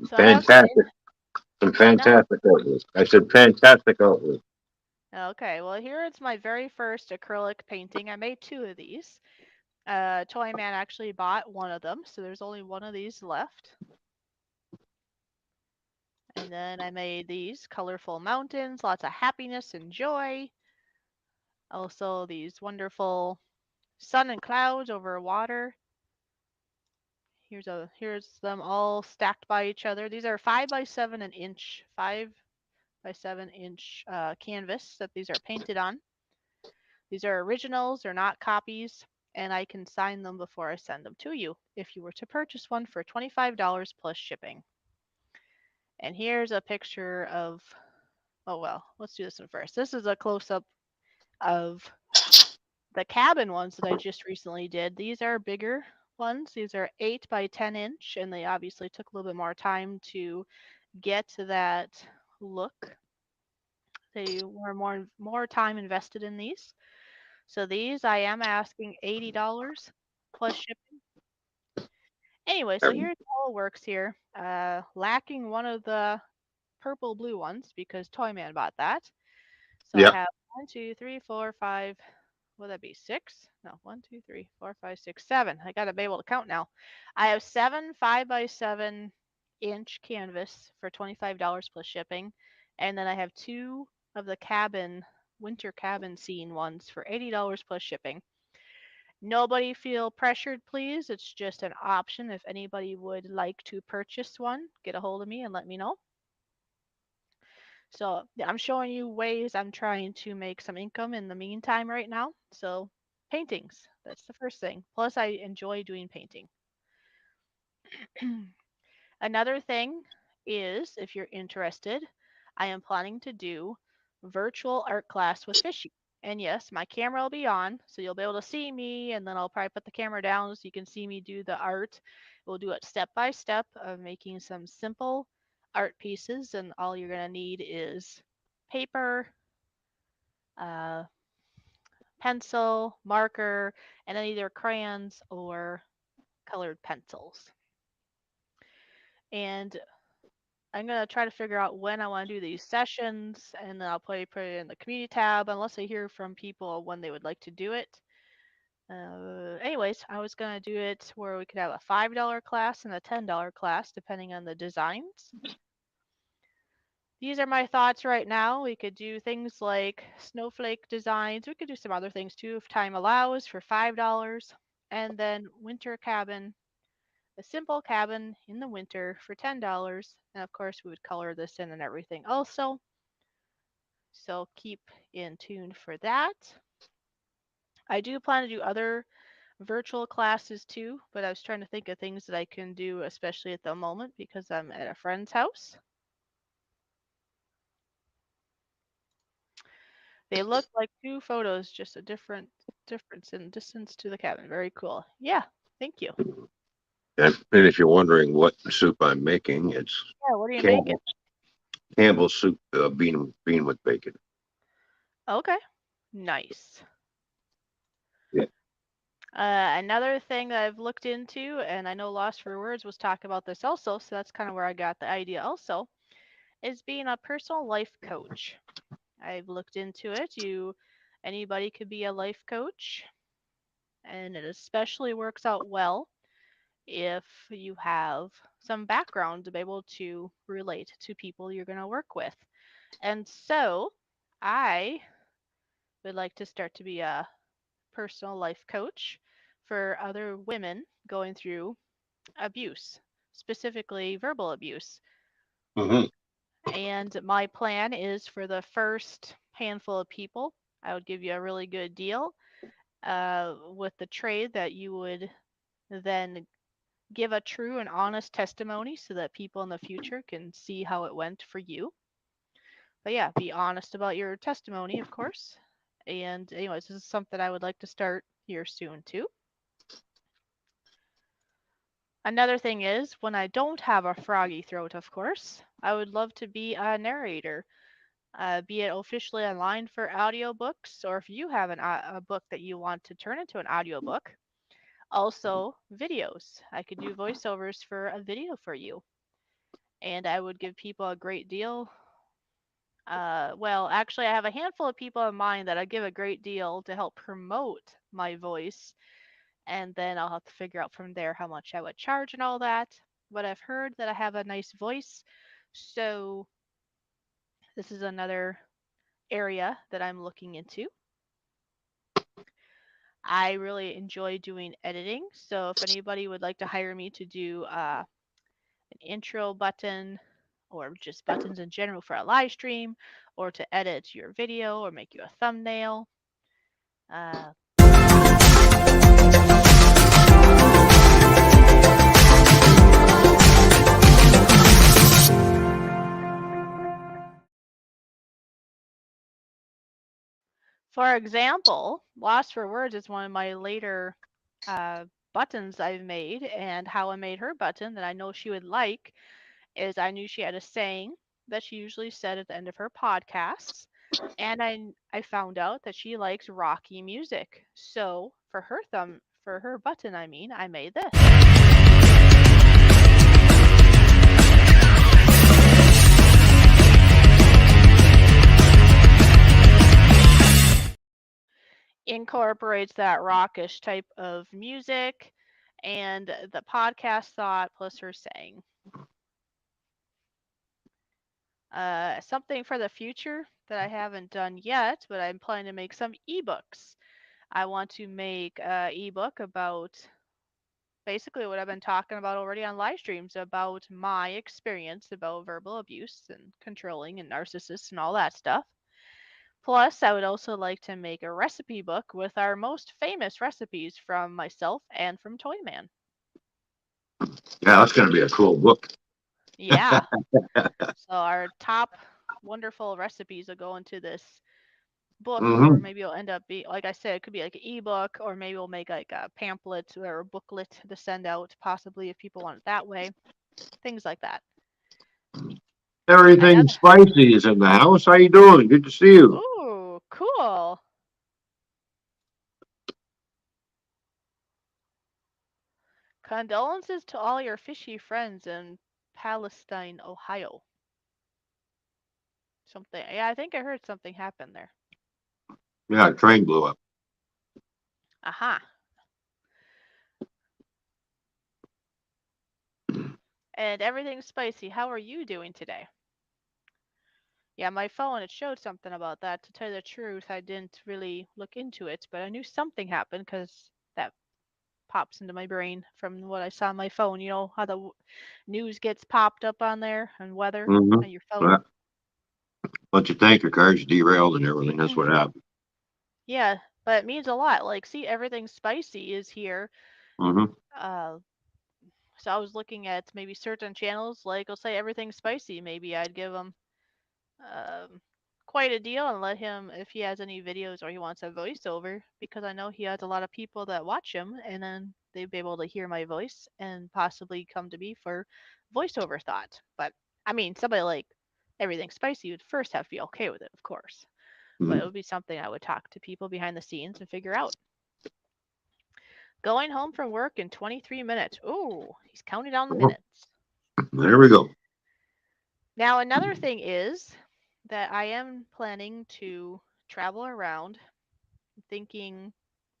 So I have some Fantastic. Some what now? fantastic artwork. I said fantastic artwork. Okay, well, here it's my very first acrylic painting. I made two of these. Toy Man actually bought one of them, so there's only one of these left. And then I made these colorful mountains, lots of happiness and joy. Also, these wonderful sun and clouds over water. Here's them all stacked by each other. These are 5 by 7 an inch, 5 by 7 inch canvas that these are painted on. These are originals, they're not copies, and I can sign them before I send them to you if you were to purchase one for $25 plus shipping. And here's a picture of, oh well, let's do this one first. This is a close up of the cabin ones that I just recently did. These are bigger ones. These are 8 by 10 inch, and they obviously took a little bit more time to get to that look. They were more time invested in these. So these I am asking $80 plus shipping. Anyway, so here's how it works here. Lacking one of the purple blue ones because Toyman bought that. So I Yep. have 1, 2, 3, 4, 5. Would that be 6? No, 1, 2, 3, 4, 5, 6, 7. I gotta be able to count now. I have 7 5 by 7 inch canvas for $25 plus shipping, and then I have two of the winter cabin scene ones for $80 plus shipping. Nobody feel pressured, please. It's just an option. If anybody would like to purchase one, get a hold of me and let me know. So yeah, I'm showing you ways I'm trying to make some income in the meantime right now. So paintings, that's the first thing. Plus, I enjoy doing painting. Another thing is, if you're interested, I am planning to do virtual art class with Fishy. And yes, my camera will be on, so you'll be able to see me, and then I'll probably put the camera down so you can see me do the art. We'll do it step by step of making some simple art pieces, and all you're going to need is paper, uh, pencil, marker, and then either crayons or colored pencils. And I'm gonna try to figure out when I want to do these sessions, and then I'll probably put it in the community tab unless I hear from people when they would like to do it. Anyways, I was gonna do it where we could have a $5 class and a $10 class depending on the designs. These are my thoughts right now. We could do things like snowflake designs. We could do some other things too if time allows for $5. And then winter cabin, a simple cabin in the winter for $10. And of course, we would color this in and everything also. So keep in tune for that. I do plan to do other virtual classes too, but I was trying to think of things that I can do, especially at the moment because I'm at a friend's house. They look like two photos, just a different difference in distance to the cabin. Very cool. Yeah, thank you. And if you're wondering what soup I'm making, it's Yeah, what are you making? Campbell's Campbell's soup, bean with bacon. Okay, nice. Yeah. Another thing that I've looked into, and I know Lost for Words was talking about this also, so that's kind of where I got the idea also, is being a personal life coach. I've looked into it. Anybody could be a life coach, and it especially works out well if you have some background to be able to relate to people you're going to work with. And so I would like to start to be a personal life coach for other women going through abuse, specifically verbal abuse. Hmm. And my plan is for the first handful of people, I would give you a really good deal with the trade that you would then give a true and honest testimony so that people in the future can see how it went for you. But yeah, be honest about your testimony, of course. And anyways, this is something I would like to start here soon too. Another thing is when I don't have a froggy throat, of course, I would love to be a narrator, be it officially online for audiobooks, or if you have a book that you want to turn into an audiobook. Also, videos. I could do voiceovers for a video for you. And I would give people a great deal. Well, actually, I have a handful of people in mind that I give a great deal to help promote my voice, and then I'll have to figure out from there how much I would charge and all that. But I've heard that I have a nice voice, so this is another area that I'm looking into. I really enjoy doing editing, so if anybody would like to hire me to do an intro button or just buttons in general for a live stream or to edit your video or make you a thumbnail. Uh, for example, Lost for Words is one of my later buttons I've made, and how I made her button that I know she would like is I knew she had a saying that she usually said at the end of her podcasts, and I found out that she likes rocky music. So for her button, I made this. Incorporates that rockish type of music and the podcast thought plus her saying. Something for the future that I haven't done yet, but I'm planning to make some ebooks. I want to make an ebook about basically what I've been talking about already on live streams about my experience about verbal abuse and controlling and narcissists and all that stuff. Plus, I would also like to make a recipe book with our most famous recipes from myself and from Toyman. Yeah, that's going to be a cool book. Yeah. So our top wonderful recipes will go into this book, or Hmm. maybe it'll end up be like I said, it could be like an ebook, or maybe we'll make like a pamphlet or a booklet to send out, possibly if people want it that way. Things like that. Everything Another spicy is in the house. How you doing? Good to see you. Ooh, cool. Condolences to all your fishy friends in Palestine, Ohio. Something. Yeah, I think I heard something happen there. Yeah, the train blew up. Aha. And everything's spicy. How are you doing today? Yeah, my phone, it showed something about that. To tell you the truth, I didn't really look into it, but I knew something happened because that pops into my brain from what I saw on my phone. You know how the news gets popped up on there and weather Hmm. on your phone? Yeah. Bunch of tanker cars derailed and everything. That's what happened. Yeah. but it means a lot. Like, see, everything spicy is here. Mm-hmm. Uh, so I was looking at maybe certain channels, like, I'll say everything spicy. Maybe I'd give him um, quite a deal and let him, if he has any videos or he wants a voiceover, because I know he has a lot of people that watch him, and then they'd be able to hear my voice and possibly come to me for voiceover thought. But I mean, somebody like everything spicy would first have to be okay with it, of course. But it would be something I would talk to people behind the scenes and figure out. Going home from work in 23 minutes. Ooh, he's counting down the Oh, minutes. there we go. Now, another thing is that I am planning to travel around, thinking,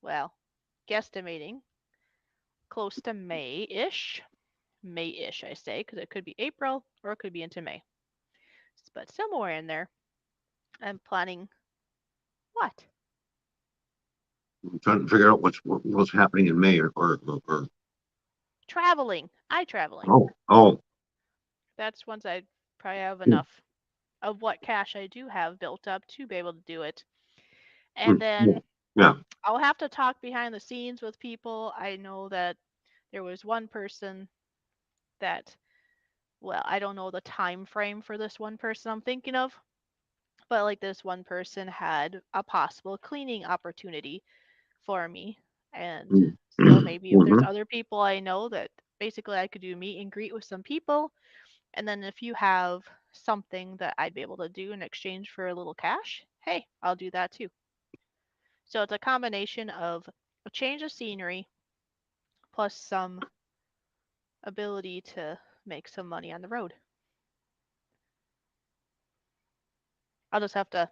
well, guesstimating close to May-ish. May-ish, I say, because it could be April or it could be into May. But somewhere in there, I'm planning what? I'm trying to figure out what's happening in May or Traveling. Traveling. oh. That's once I probably have Hmm, enough of what cash I do have built up to be able to do it. hmm, And yeah. then Yeah. I'll have to talk behind the scenes with people. I know that there was one person that, well, I don't know the time frame for this one person I'm thinking of, but like this one person had a possible cleaning opportunity for me. And so maybe if there's Mm-hmm. other people I know that basically I could do meet and greet with some people, and then if you have something that I'd be able to do in exchange for a little cash, hey, I'll do that too. So it's a combination of a change of scenery plus some ability to make some money on the road. I'll just have to,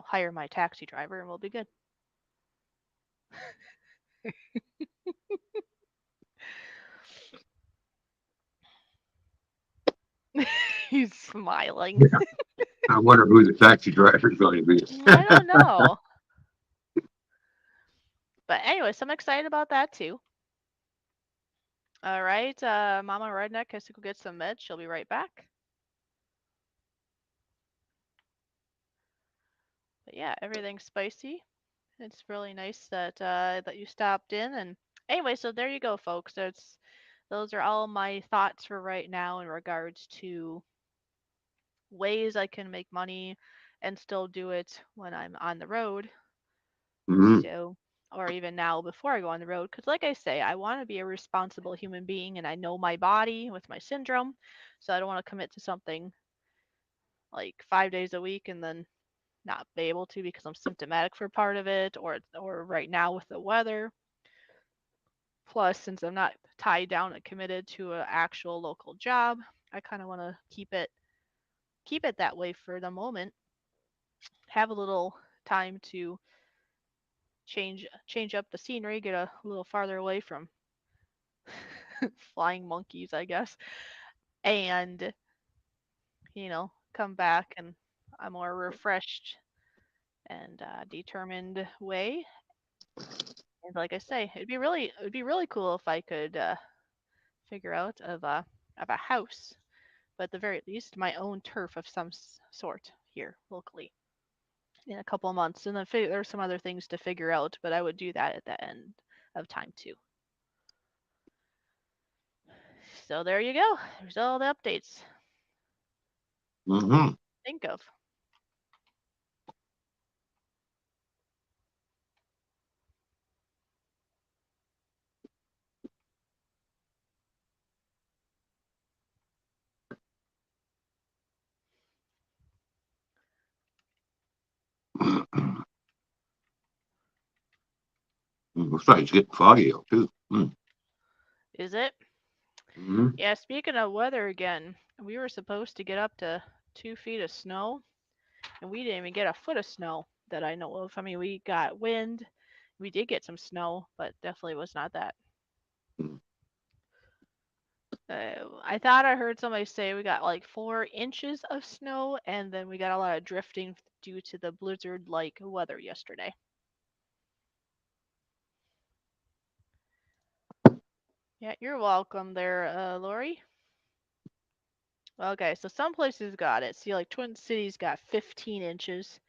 hire my taxi driver and we'll be good. He's smiling. Yeah. I wonder who the taxi driver is going to be. I don't know. But anyway, so I'm excited about that too. All right, Mama Redneck has to go get some meds. She'll be right back. But yeah, everything's spicy. It's really nice that you stopped in. And anyway, so there you go, folks. Those are all my thoughts for right now in regards to ways I can make money and still do it when I'm on the road. Mm-hmm. So, or even now before I go on the road, because like I say, I want to be a responsible human being, and I know my body with my syndrome, so I don't want to commit to something like 5 days a week and then not be able to because I'm symptomatic for part of it, or right now with the weather. Plus, since I'm not tied down and committed to an actual local job, I kind of want to keep it that way for the moment. Have a little time to change up the scenery, get a little farther away from flying monkeys, I guess, and come back and a more refreshed and determined way. And like I say, it'd be really cool if I could figure out of a house, but at the very least, my own turf of some sort here locally in a couple of months. And then there's some other things to figure out, but I would do that at the end of time too. So there you go. There's all the updates. Mm-hmm. Think of. Besides, it's getting foggy out too. Is it? Mm-hmm. Yeah, speaking of weather again, we were supposed to get up to 2 feet of snow, and we didn't even get a foot of snow that I know of. I mean, we got wind, we did get some snow, but definitely was not that. I thought I heard somebody say we got like 4 inches of snow, and then we got a lot of drifting due to the blizzard-like weather yesterday. Yeah, you're welcome there, Lori. Okay, so some places got it. See, like Twin Cities got 15 inches,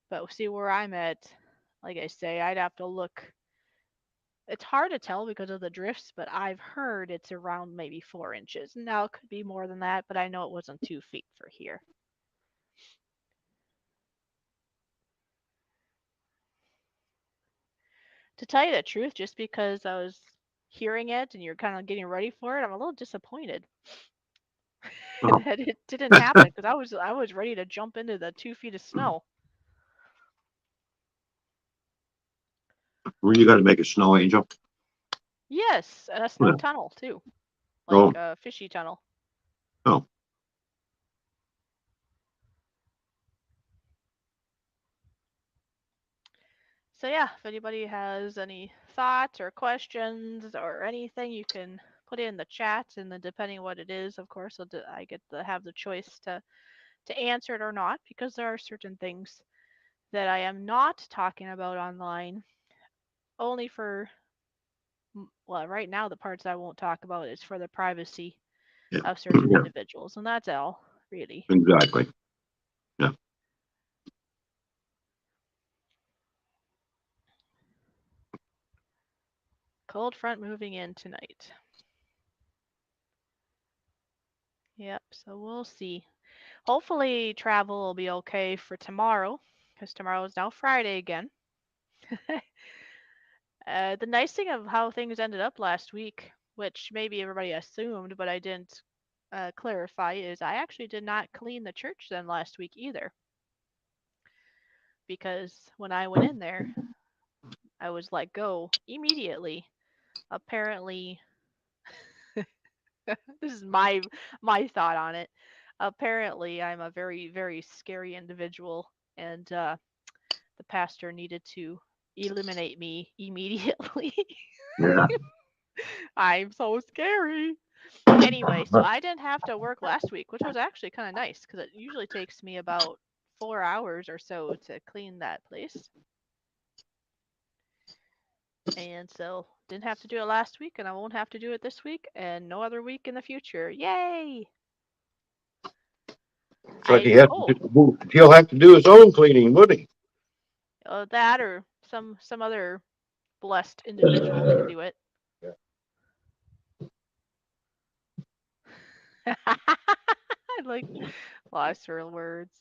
but see where I'm at, Like I say, I'd have to look. It's hard to tell because of the drifts, but I've heard it's around maybe 4 inches. Now it could be more than that, but I know it wasn't 2 feet for here. To tell you the truth, just because I was hearing it and you're kind of getting ready for it, I'm a little disappointed that it didn't happen because I was ready to jump into the 2 feet of snow. Where you got to make a snow angel? Yes, and a snow Yeah. tunnel too, Oh. like a fishy tunnel. Oh. So yeah, if anybody has any thoughts or questions or anything, you can put it in the chat, and then depending what it is, of course, I get to have the choice to answer it or not, because there are certain things that I am not talking about online, only for, well, right now the parts I won't talk about is for the privacy Yeah. of certain Yeah. individuals, and that's all, really. Exactly. Yeah. Cold front moving in tonight. Yep, so we'll see. Hopefully travel will be okay for tomorrow, because tomorrow is now Friday again. The nice thing of how things ended up last week, which maybe everybody assumed, but I didn't clarify, is I actually did not clean the church then last week either. Because when I went in there, I was let go immediately. Apparently, this is my thought on it. Apparently, I'm a very, very scary individual, and the pastor needed to eliminate me immediately. Yeah. I'm so scary. Anyway, so I didn't have to work last week, which was actually kind of nice because it usually takes me about 4 hours or so to clean that place. And so didn't have to do it last week, and I won't have to do it this week, and no other week in the future. Yay! But Oh, he'll have to do his own cleaning, wouldn't he? that or some other blessed individual can do it. I like lost her words.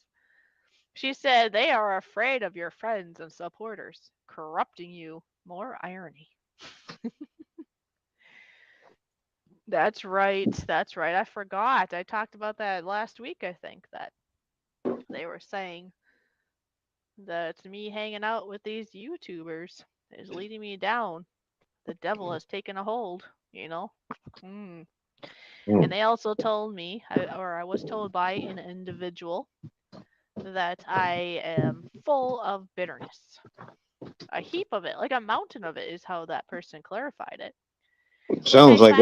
She said they are afraid of your friends and supporters, corrupting you. More irony. That's right. That's right. I forgot. I talked about that last week, I think, that they were saying that me hanging out with these YouTubers is leading me down. The devil has taken a hold, you know? Mm. And they also told me, or I was told by an individual, that I am full of bitterness. A heap of it, like a mountain of it, is how that person clarified it. Sounds like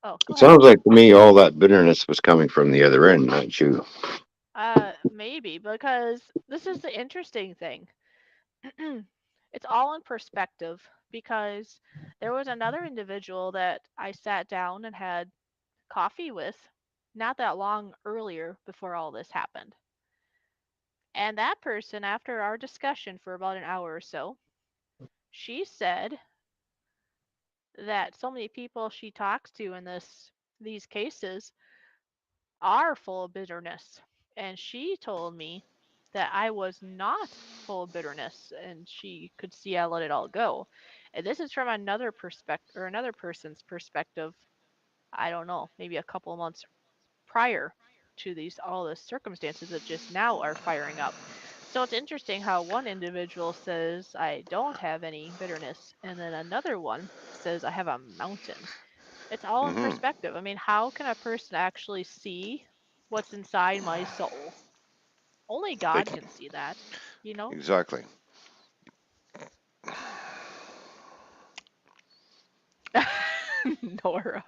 Oh, go ahead. sounds like to me all that bitterness was coming from the other end, not you. Maybe, because this is the interesting thing. It's all in perspective, because there was another individual that I sat down and had coffee with not that long earlier before all this happened. And that person, after our discussion for about an hour or so, she said that so many people she talks to in these cases are full of bitterness. And she told me that I was not full of bitterness, and she could see I let it all go. And this is from another perspective, or another person's perspective. I don't know, maybe a couple of months prior to all the circumstances that just now are firing up. So it's interesting how one individual says I don't have any bitterness, and then another one says I have a mountain. It's all in Mm-hmm. perspective. I mean, how can a person actually see what's inside my soul? Only They God can, can see that, you know? exactly. Nora.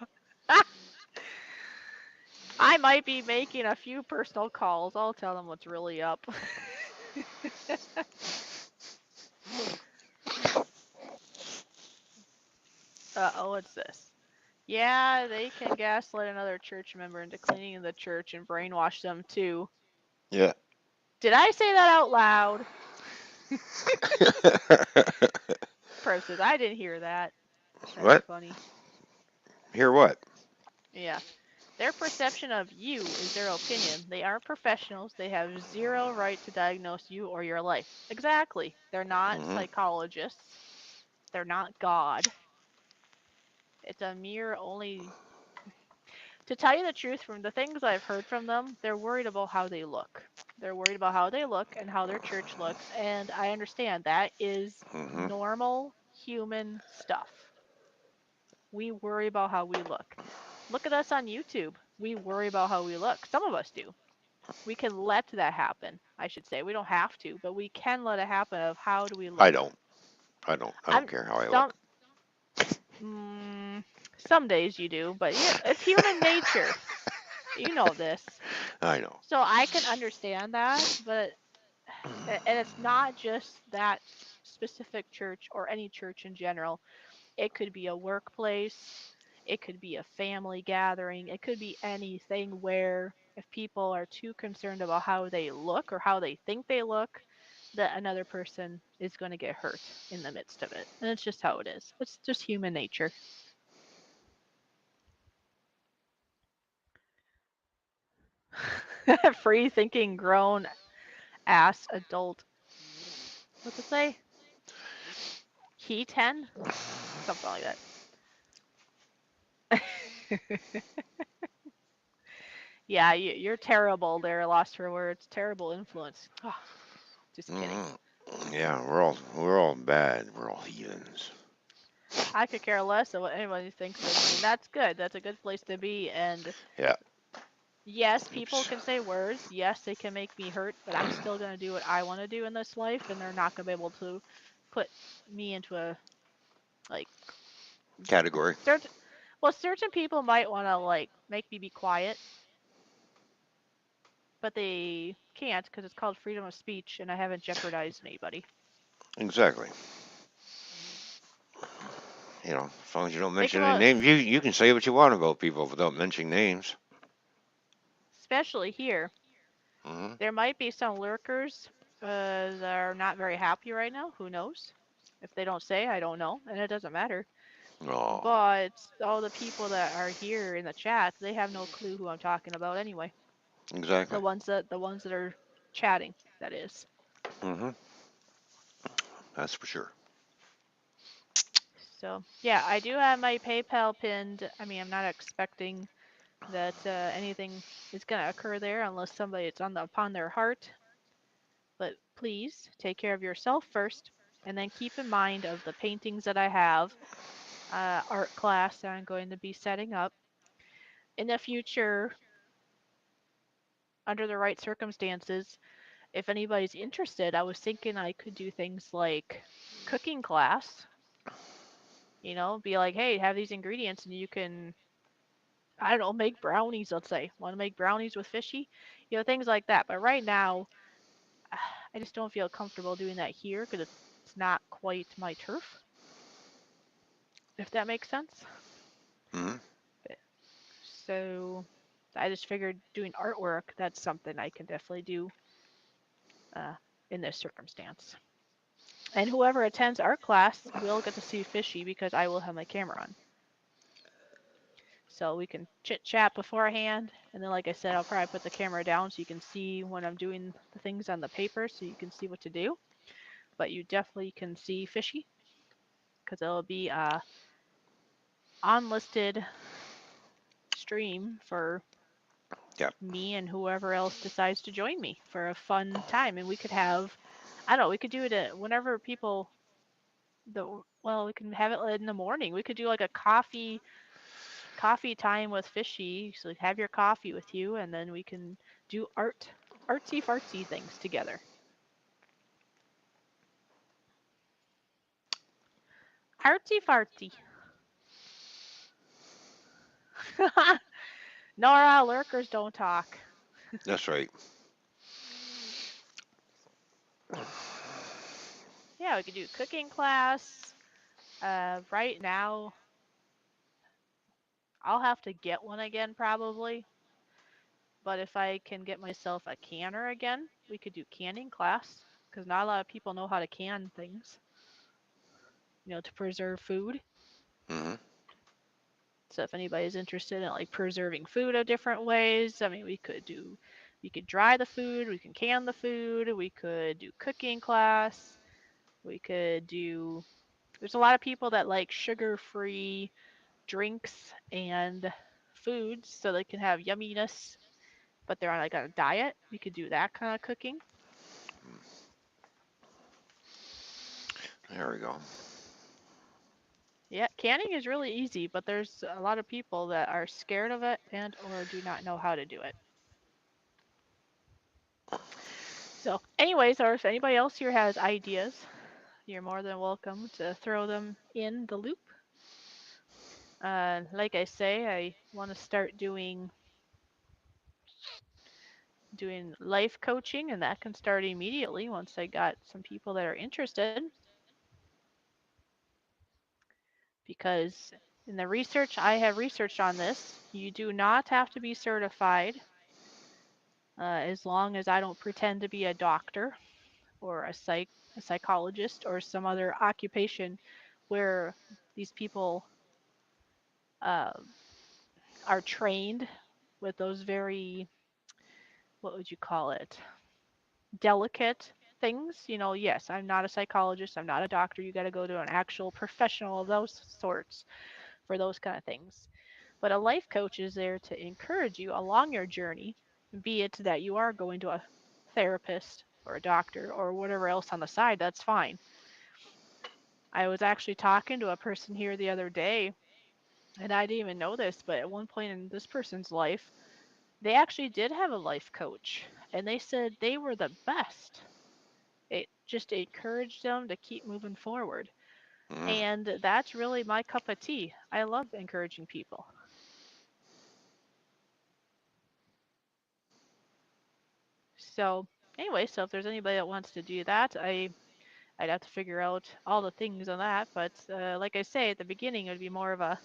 I might be making a few personal calls. I'll tell them what's really up. Uh-oh, what's this? Yeah, they can gaslight another church member into cleaning the church and brainwash them too. Yeah. Did I say that out loud? Person, I didn't hear that. That's What? funny. Hear what? Yeah. Their perception of you is their opinion. They aren't professionals. They have zero right to diagnose you or your life. Exactly. They're not Hmm. psychologists. They're not God. It's a mere only. To tell you the truth, from the things I've heard from them, they're worried about how they look. They're worried about how they look and how their church looks. And I understand that is Hmm. normal human stuff. We worry about how we look. Look at us on YouTube. We worry about how we look. Some of us do. We can let that happen, I should say. We don't have to, but we can let it happen of how do we I look. don't. I don't. I don't I'm care how I some look. mm, some days you do, but yeah, it's human nature. You know this. I know. So I can understand that, but and it's not just that specific church or any church in general. It could be a workplace, it could be a family gathering, it could be anything where if people are too concerned about how they look or how they think they look, that another person is going to get hurt in the midst of it. And it's just how it is. It's just human nature. Free thinking grown ass adult. What's it say? He 10? Something like that. Yeah, you're terrible there, lost for words. Terrible influence. Oh, just kidding. Hmm. Yeah, we're all bad. We're all heathens. I could care less of what anybody thinks of me, and that's good. That's a good place to be. And Yeah. yes, people It's can say words. Yes, they can make me hurt, but I'm still going to do what I want to do in this life, and they're not going to be able to put me into a, like, category. certain. Well, certain people might want to, like, make me be quiet, but they can't because it's called freedom of speech, and I haven't jeopardized anybody. Exactly. As long as you don't Think mention any about, names, you can say what you want about people without mentioning names. especially here, Hmm. there might be some lurkers that are not very happy right now. Who knows? If they don't say, I don't know, and it doesn't matter. Oh, But all the people that are here in the chat, they have no clue who I'm talking about anyway. exactly. The ones that are chatting, that is. Hmm. That's for sure. So yeah, I do have my PayPal pinned. I mean, I'm not expecting that anything is gonna occur there unless somebody it's on the upon their heart. But please take care of yourself first, and then keep in mind of the paintings that I have, art class that I'm going to be setting up in the future under the right circumstances. If anybody's interested, I was thinking I could do things like cooking class, be like, hey, have these ingredients and you can, I don't know, make brownies, let's say. Want to make brownies with fishy? Things like that. But right now, I just don't feel comfortable doing that here because it's not quite my turf, if that makes sense. Hmm. But- So I just figured doing artwork, that's something I can definitely do uh, in this circumstance. And whoever attends art class will get to see Fishy because I will have my camera on. So we can chit chat beforehand. And then, like I said, I'll probably put the camera down so you can see when I'm doing the things on the paper so you can see what to do. But you definitely can see Fishy because it'll be a unlisted stream for Yeah. me and whoever else decides to join me for a fun time. And we could have, I don't know, we could do it whenever people, we can have it in the morning. We could do like a coffee time with Fishy. So have your coffee with you, and then we can do artsy fartsy things together. Artsy fartsy. Nora, lurkers don't talk. That's right. Yeah, we could do cooking class. Right now, I'll have to get one again probably. But if I can get myself a canner again, we could do canning class. because not a lot of people know how to can things, to preserve food. Mm-hmm. So if anybody's interested in like preserving food of different ways, I mean, we could dry the food, we can can the food, we could do cooking class, we could do. There's a lot of people that like sugar-free drinks and foods, so they can have yumminess, but they're on like a diet. We could do that kind of cooking. There we go. Yeah, canning is really easy, but there's a lot of people that are scared of it and or do not know how to do it. So, anyways, or if anybody else here has ideas, you're more than welcome to throw them in the loop. Like I say, I want to start doing life coaching, and that can start immediately once I got some people that are interested. Because in the research I have researched on this, you do not have to be certified as long as I don't pretend to be a doctor or a psychologist or some other occupation where these people uh, are trained with those very, what would you call it, delicate things. Yes, I'm not a psychologist, I'm not a doctor. You got to go to an actual professional of those sorts for those kind of things. But a life coach is there to encourage you along your journey, be it that you are going to a therapist or a doctor or whatever else on the side, that's fine. I was actually talking to a person here the other day, and I didn't even know this, but at one point in this person's life, they actually did have a life coach, and they said they were the best. It just encouraged them to keep moving forward. Mm-hmm. And that's really my cup of tea. I love encouraging people. So, anyway, so if there's anybody that wants to do that, I'd have to figure out all the things on that. But like I say, at the beginning, it would be more of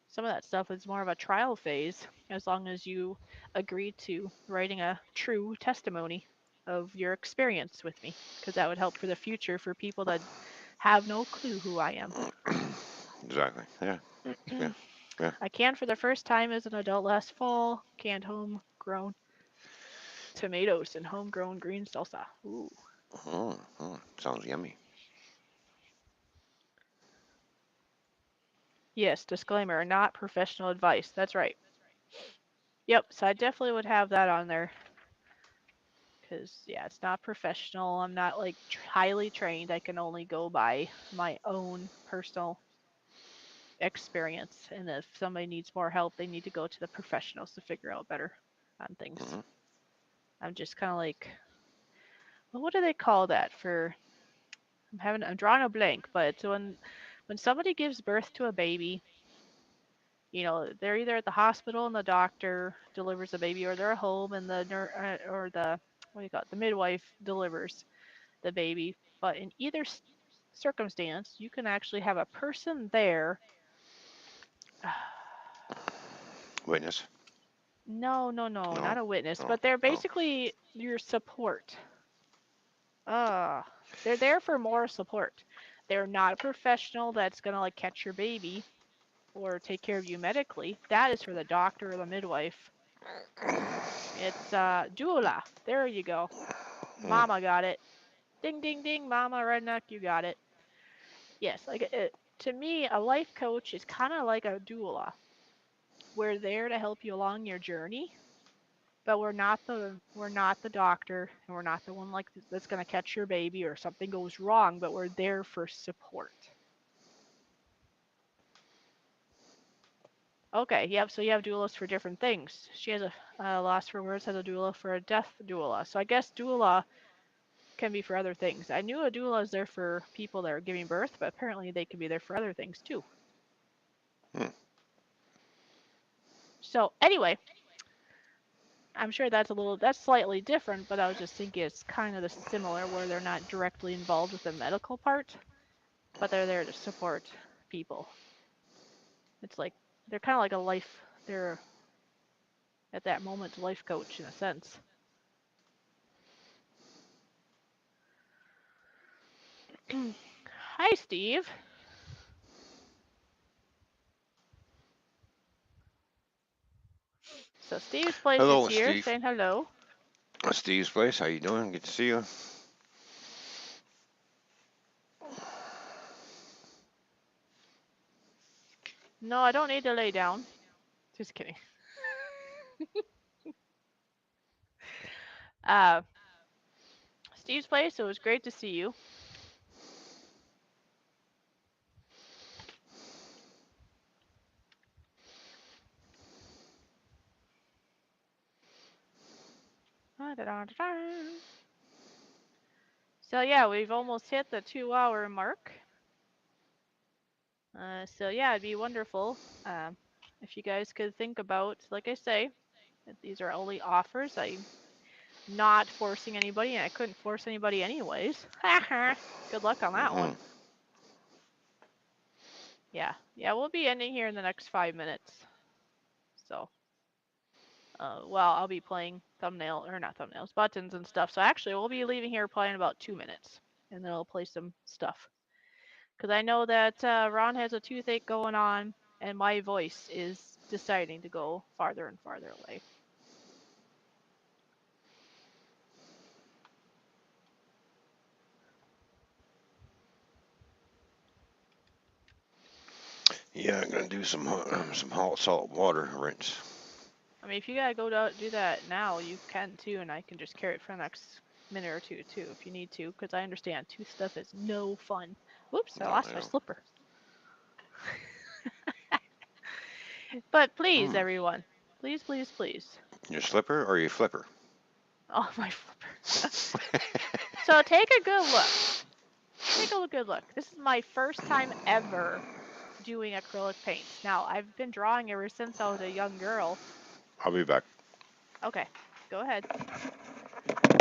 some of that stuff is more of a trial phase, as long as you agree to writing a true testimony of your experience with me, because that would help for the future for people that have no clue who I am. Exactly. Yeah. Yeah. Yeah. I canned for the first time as an adult last fall, canned homegrown tomatoes and homegrown green salsa. Ooh. Sounds yummy. Yes, disclaimer, not professional advice. That's right. Yep, so I definitely would have that on there. Because, yeah, it's not professional. I'm not like highly trained. I can only go by my own personal experience. And if somebody needs more help, they need to go to the professionals to figure out better on things. Mm-hmm. I'm just kind of like, well, what do they call that for? I'm drawing a blank, but when somebody gives birth to a baby, they're either at the hospital and the doctor delivers the baby, or they're at home and or the what do you call it, the midwife delivers the baby. But in either circumstance, you can actually have a person there. Witness? No, no, no, not No. a witness, Oh. but they're Oh. basically your support. Uh, they're there for more support. They're not a professional that's gonna like catch your baby or take care of you medically. That is for the doctor or the midwife. It's doula. There you go. Mm. Mama got it. Ding ding ding, mama redneck, you got it. Yes, like to me, a life coach is kind of like a doula. We're there to help you along your journey, but we're not the doctor, and we're not the one like that's gonna catch your baby or something goes wrong. But we're there for support. Okay, yep. So you have doulas for different things. She has a loss for words has a doula for a death doula. So I guess doula can be for other things. I knew a doula is there for people that are giving birth, but apparently they can be there for other things too. Mm. So anyway, I'm sure that's slightly different, but I was just thinking it's kind of the similar where they're not directly involved with the medical part, but they're there to support people. It's like they're kind of like they're at that moment life coach in a sense. Hi, Steve. So Steve's place is Hello, here Steve. saying hello. Steve's place. How you doing? Good to see you. No, I don't need to lay down. Just kidding. Uh, Steve's place, it was great to see you. So yeah, we've almost hit the 2-hour mark. So yeah, it'd be wonderful if you guys could think about, like I say, that these are only offers. I'm not forcing anybody, and I couldn't force anybody anyways. Good luck on that one. Yeah, we'll be ending here in the next 5 minutes. So, well, I'll be playing not thumbnails, buttons and stuff. So actually, we'll be leaving here probably in about 2 minutes, and then I'll play some stuff. Because I know that Ron has a toothache going on, and my voice is deciding to go farther and farther away. Yeah, I'm gonna do some hot salt water rinse. I mean, if you gotta go do that now, you can too, and I can just carry it for the next minute or two too, if you need to, because I understand tooth stuff is no fun. Whoops, I Oh, lost my yeah. slipper. But please, everyone, please, please, please. Your slipper or your flipper? Oh, my flipper. So take a good look. Take a good look. This is my first time ever doing acrylic paints. Now, I've been drawing ever since I was a young girl. I'll be back. Okay, go ahead.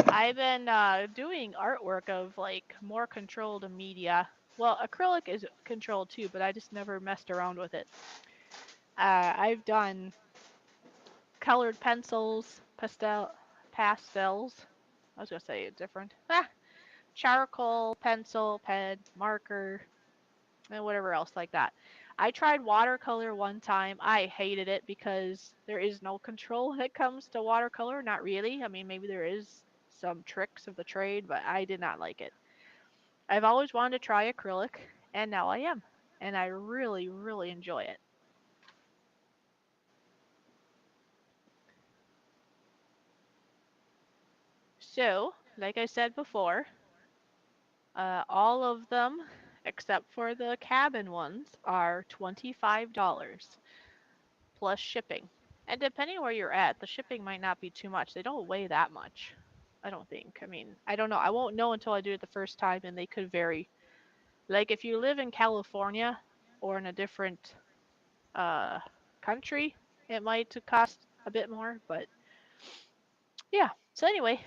I've been doing artwork of like more controlled media. Well, acrylic is controlled too, but I just never messed around with it. I've done colored pencils, pastels. I was gonna say it different. Charcoal, pencil, pen, marker, and whatever else like that. I tried watercolor one time. I hated it because there is no control when it comes to watercolor. Not really. I mean, maybe there is some tricks of the trade, but I did not like it. I've always wanted to try acrylic, and now I am. And I really, really enjoy it. So, like I said before, all of them, except for the cabin ones, are $25 plus shipping. And depending where you're at, the shipping might not be too much. They don't weigh that much, I don't think. I mean, I don't know. I won't know until I do it the first time, and they could vary. Like if you live in California or in a different uh, country, it might cost a bit more. But yeah. So anyway,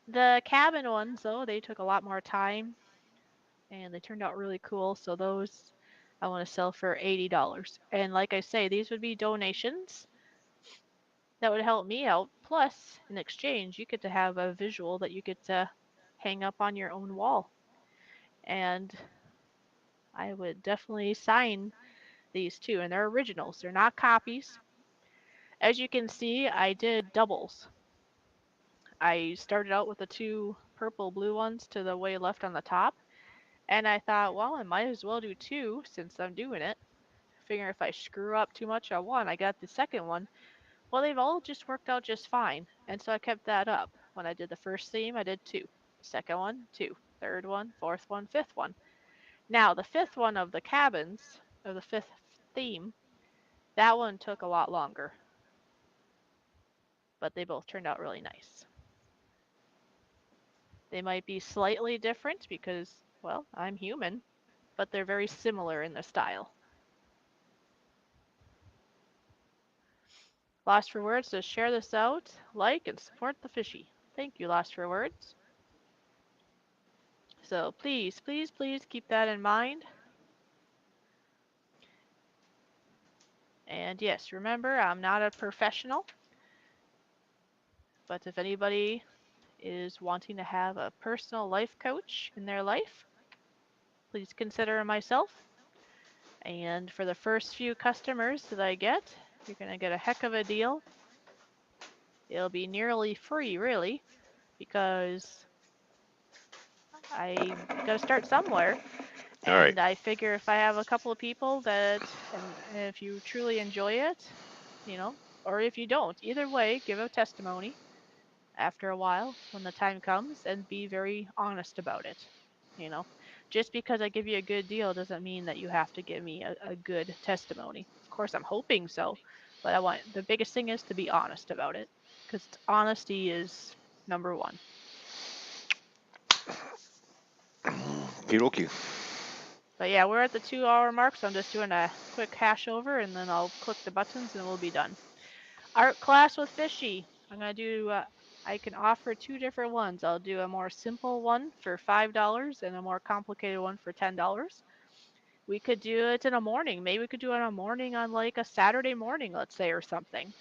the cabin ones though, they took a lot more time, and they turned out really cool. So those I want to sell for $80. And like I say, these would be donations that would help me out. Plus, in exchange, you get to have a visual that you get to hang up on your own wall. And I would definitely sign these too. And they're originals, they're not copies. As you can see, I did doubles. I started out with the two purple blue ones to the way left on the top. And I thought, well, I might as well do two since I'm doing it. Figure if I screw up too much on one, I got the second one. Well, they've all just worked out just fine, and so I kept that up. When I did the first theme, I did two. Second one, two. Third one, fourth one, fifth one. Now, the fifth one of the cabins, of the fifth theme, that one took a lot longer, but they both turned out really nice. They might be slightly different because, well, I'm human, but they're very similar in their style. Lost for Words says share this out, like, and support the fishy. Thank you, Lost for Words. So please, please, please keep that in mind. And yes, remember, I'm not a professional, but if anybody is wanting to have a personal life coach in their life, please consider myself. And for the first few customers that I get, you're going to get a heck of a deal. It'll be nearly free, really, because I got to start somewhere. And I figure if I have a couple of people that, and if you truly enjoy it, or if you don't, either way, give a testimony after a while when the time comes and be very honest about it. Just because I give you a good deal doesn't mean that you have to give me a good testimony. Of course, I'm hoping so, but the biggest thing is to be honest about it, because honesty is number one. Okie. But yeah, we're at the 2-hour mark, so I'm just doing a quick hash over, and then I'll click the buttons and we'll be done. Art class with Fishy. I'm going to do, I can offer 2 different ones. I'll do a more simple one for $5 and a more complicated one for $10. We could do it in a morning. Maybe we could do it in a morning on like a Saturday morning, let's say, or something.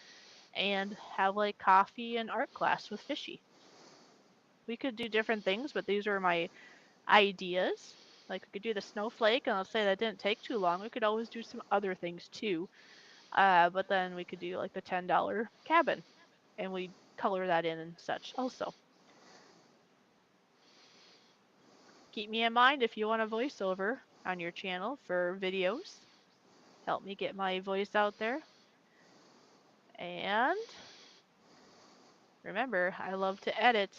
And have like coffee and art class with Fishy. We could do different things, but these are my ideas. Like we could do the snowflake, and let's say that didn't take too long. We could always do some other things too. But then we could do like the $10 cabin, and we color that in and such also. Keep me in mind if you want a voiceover on your channel for videos. Help me get my voice out there. And remember, I love to edit.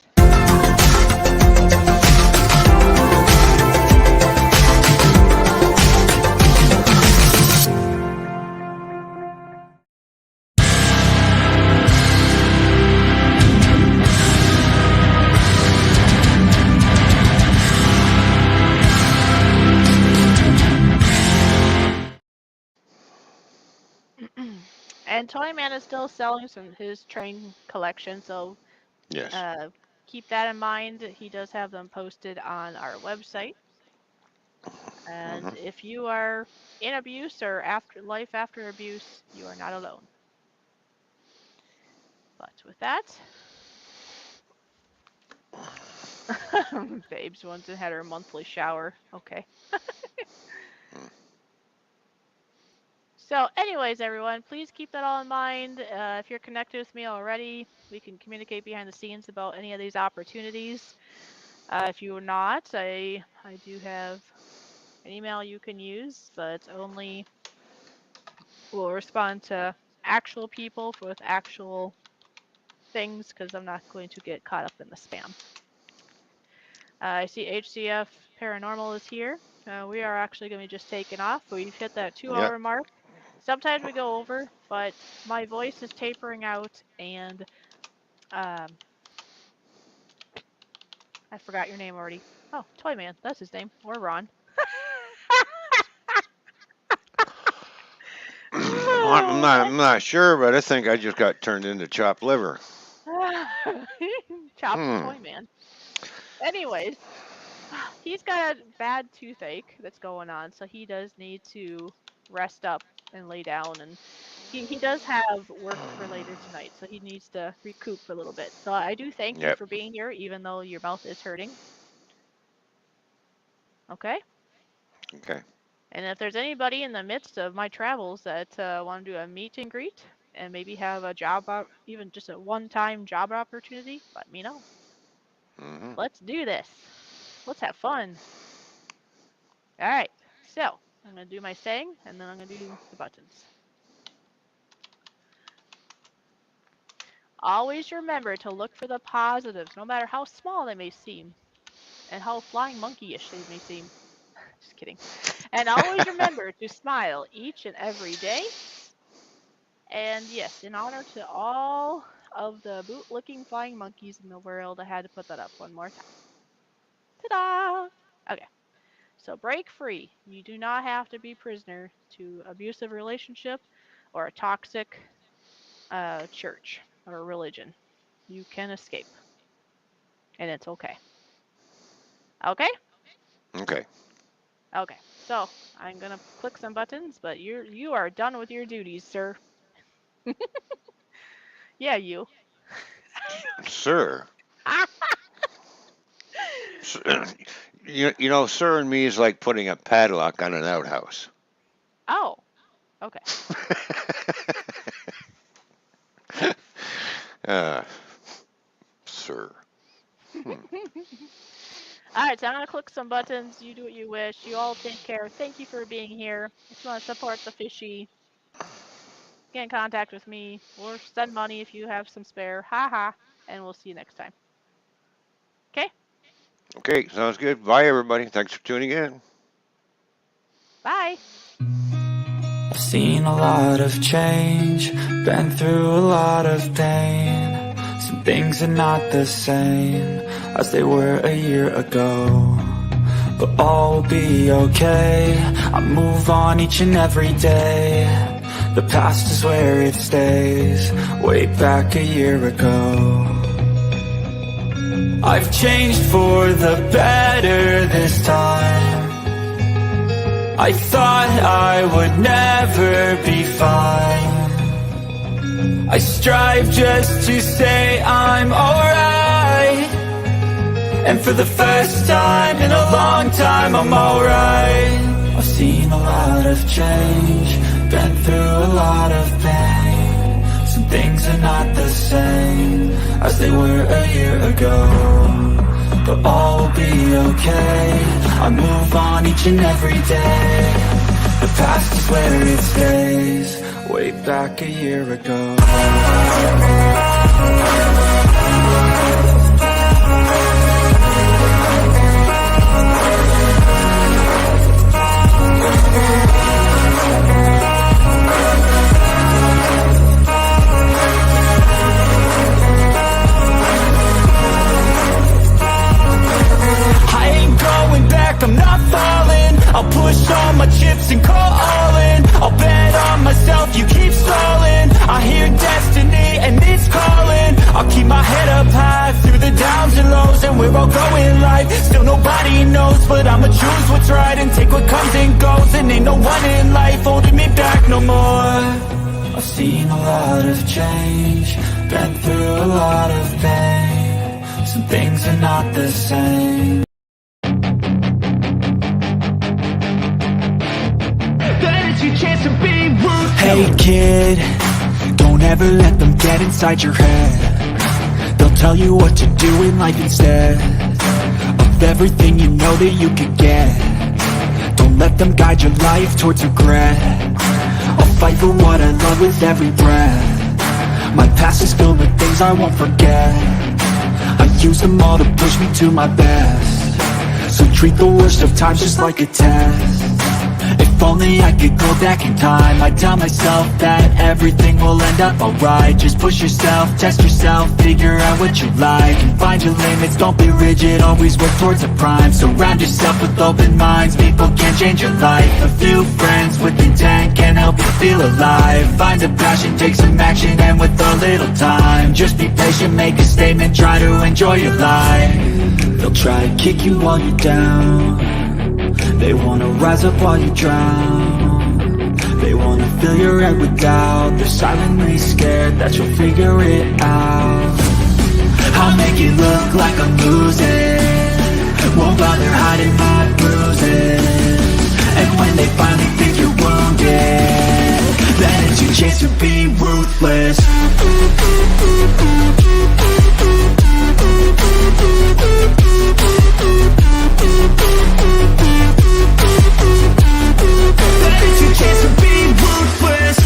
And Toyman is still selling his train collection, so yes. Keep that in mind. He does have them posted on our website. And if you are in abuse or life after abuse, you are not alone. But with that, Babes went and had her monthly shower. Okay. So anyways, everyone, please keep that all in mind. If you're connected with me already, we can communicate behind the scenes about any of these opportunities. If you're not, I do have an email you can use, but only will respond to actual people with actual things, because I'm not going to get caught up in the spam. I see HCF Paranormal is here. We are actually going to be just taking off. We've hit that 2-hour mark. Sometimes we go over, but my voice is tapering out, and I forgot your name already. Oh, Toyman, that's his name. Or Ron. I'm not sure, but I think I just got turned into chopped liver. Chopped Toyman. Anyways, he's got a bad toothache that's going on, so he does need to rest up and lay down, and he does have work for later tonight, so he needs to recoup a little bit. So I do thank you for being here, even though your mouth is hurting. Okay? Okay. And if there's anybody in the midst of my travels that want to do a meet and greet and maybe have a job, even just a one-time job opportunity, let me know. Let's do this. Let's have fun. All right. So I'm going to do my saying, and then I'm going to do the buttons. Always remember to look for the positives, no matter how small they may seem, and how flying monkey-ish they may seem. Just kidding. And always remember to smile each and every day. And yes, in honor to all of the boot-licking flying monkeys in the world, I had to put that up one more time. Ta-da! Okay. So break free. You do not have to be prisoner to abusive relationship or a toxic church or religion. You can escape. And it's okay. Okay? Okay. Okay. So I'm gonna click some buttons, but you are done with your duties, sir. Yeah, you. Sir. You know, sir and me is like putting a padlock on an outhouse. Oh, okay. Sir. Alright, so I'm going to click some buttons. You do what you wish. You all take care. Thank you for being here. If you want to support the fishy, get in contact with me or send money if you have some spare. Haha. And we'll see you next time. Okay? Okay, sounds good. Bye, everybody. Thanks for tuning in. Bye. I've seen a lot of change, been through a lot of pain. Some things are not the same as they were a year ago, but all will be okay. I move on each and every day. The past is where it stays, way back a year ago. I've changed for the better this time. I thought I would never be fine. I strive just to say I'm alright, and for the first time in a long time I'm alright. I've seen a lot of change, been through a lot of pain. Some things are not the same as they were a year ago, but all will be okay. I move on each and every day. The past is where it stays, way back a year ago. I'm not falling, I'll push all my chips and call all in. I'll bet on myself, you keep stalling. I hear destiny and it's calling. I'll keep my head up high through the downs and lows, and we're all going life. Still nobody knows, but I'ma choose what's right and take what comes and goes. And ain't no one in life holding me back no more. I've seen a lot of change, been through a lot of pain. Some things are not the same. Hey kid, don't ever let them get inside your head. They'll tell you what to do in life instead of everything you know that you could get. Don't let them guide your life towards regret. I'll fight for what I love with every breath. My past is filled with things I won't forget. I use them all to push me to my best. So treat the worst of times just like a test. If only I could go back in time, I'd tell myself that everything will end up alright. Just push yourself, test yourself, figure out what you like, and find your limits, don't be rigid, always work towards a prime. Surround yourself with open minds, people can change your life. A few friends with intent can help you feel alive. Find a passion, take some action, and with a little time, just be patient, make a statement, try to enjoy your life. They'll try to kick you while you're down. They wanna rise up while you drown. They wanna fill your head with doubt. They're silently scared that you'll figure it out. I'll make it look like I'm losing, won't bother hiding my bruises. And when they finally think you're wounded, then it's your chance to be ruthless. Chance to be ruthless.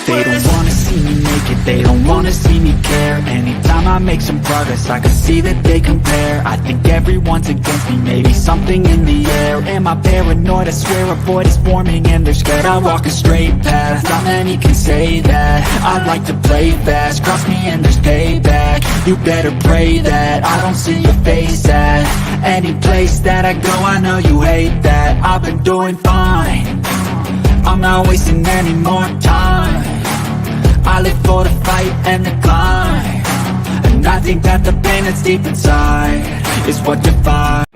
They don't wanna see me make it, they don't wanna see me care. Anytime I make some progress, I can see that they compare. I think everyone's against me, maybe something in the air. Am I paranoid? I swear a void is forming and they're scared. I walk a straight path, not many can say that. I like to play fast, cross me and there's payback. You better pray that I don't see your face at any place that I go. I know you hate that. I've been doing fine, I'm not wasting any more time. I live for the fight and the climb, and I think that the pain that's deep inside is what defines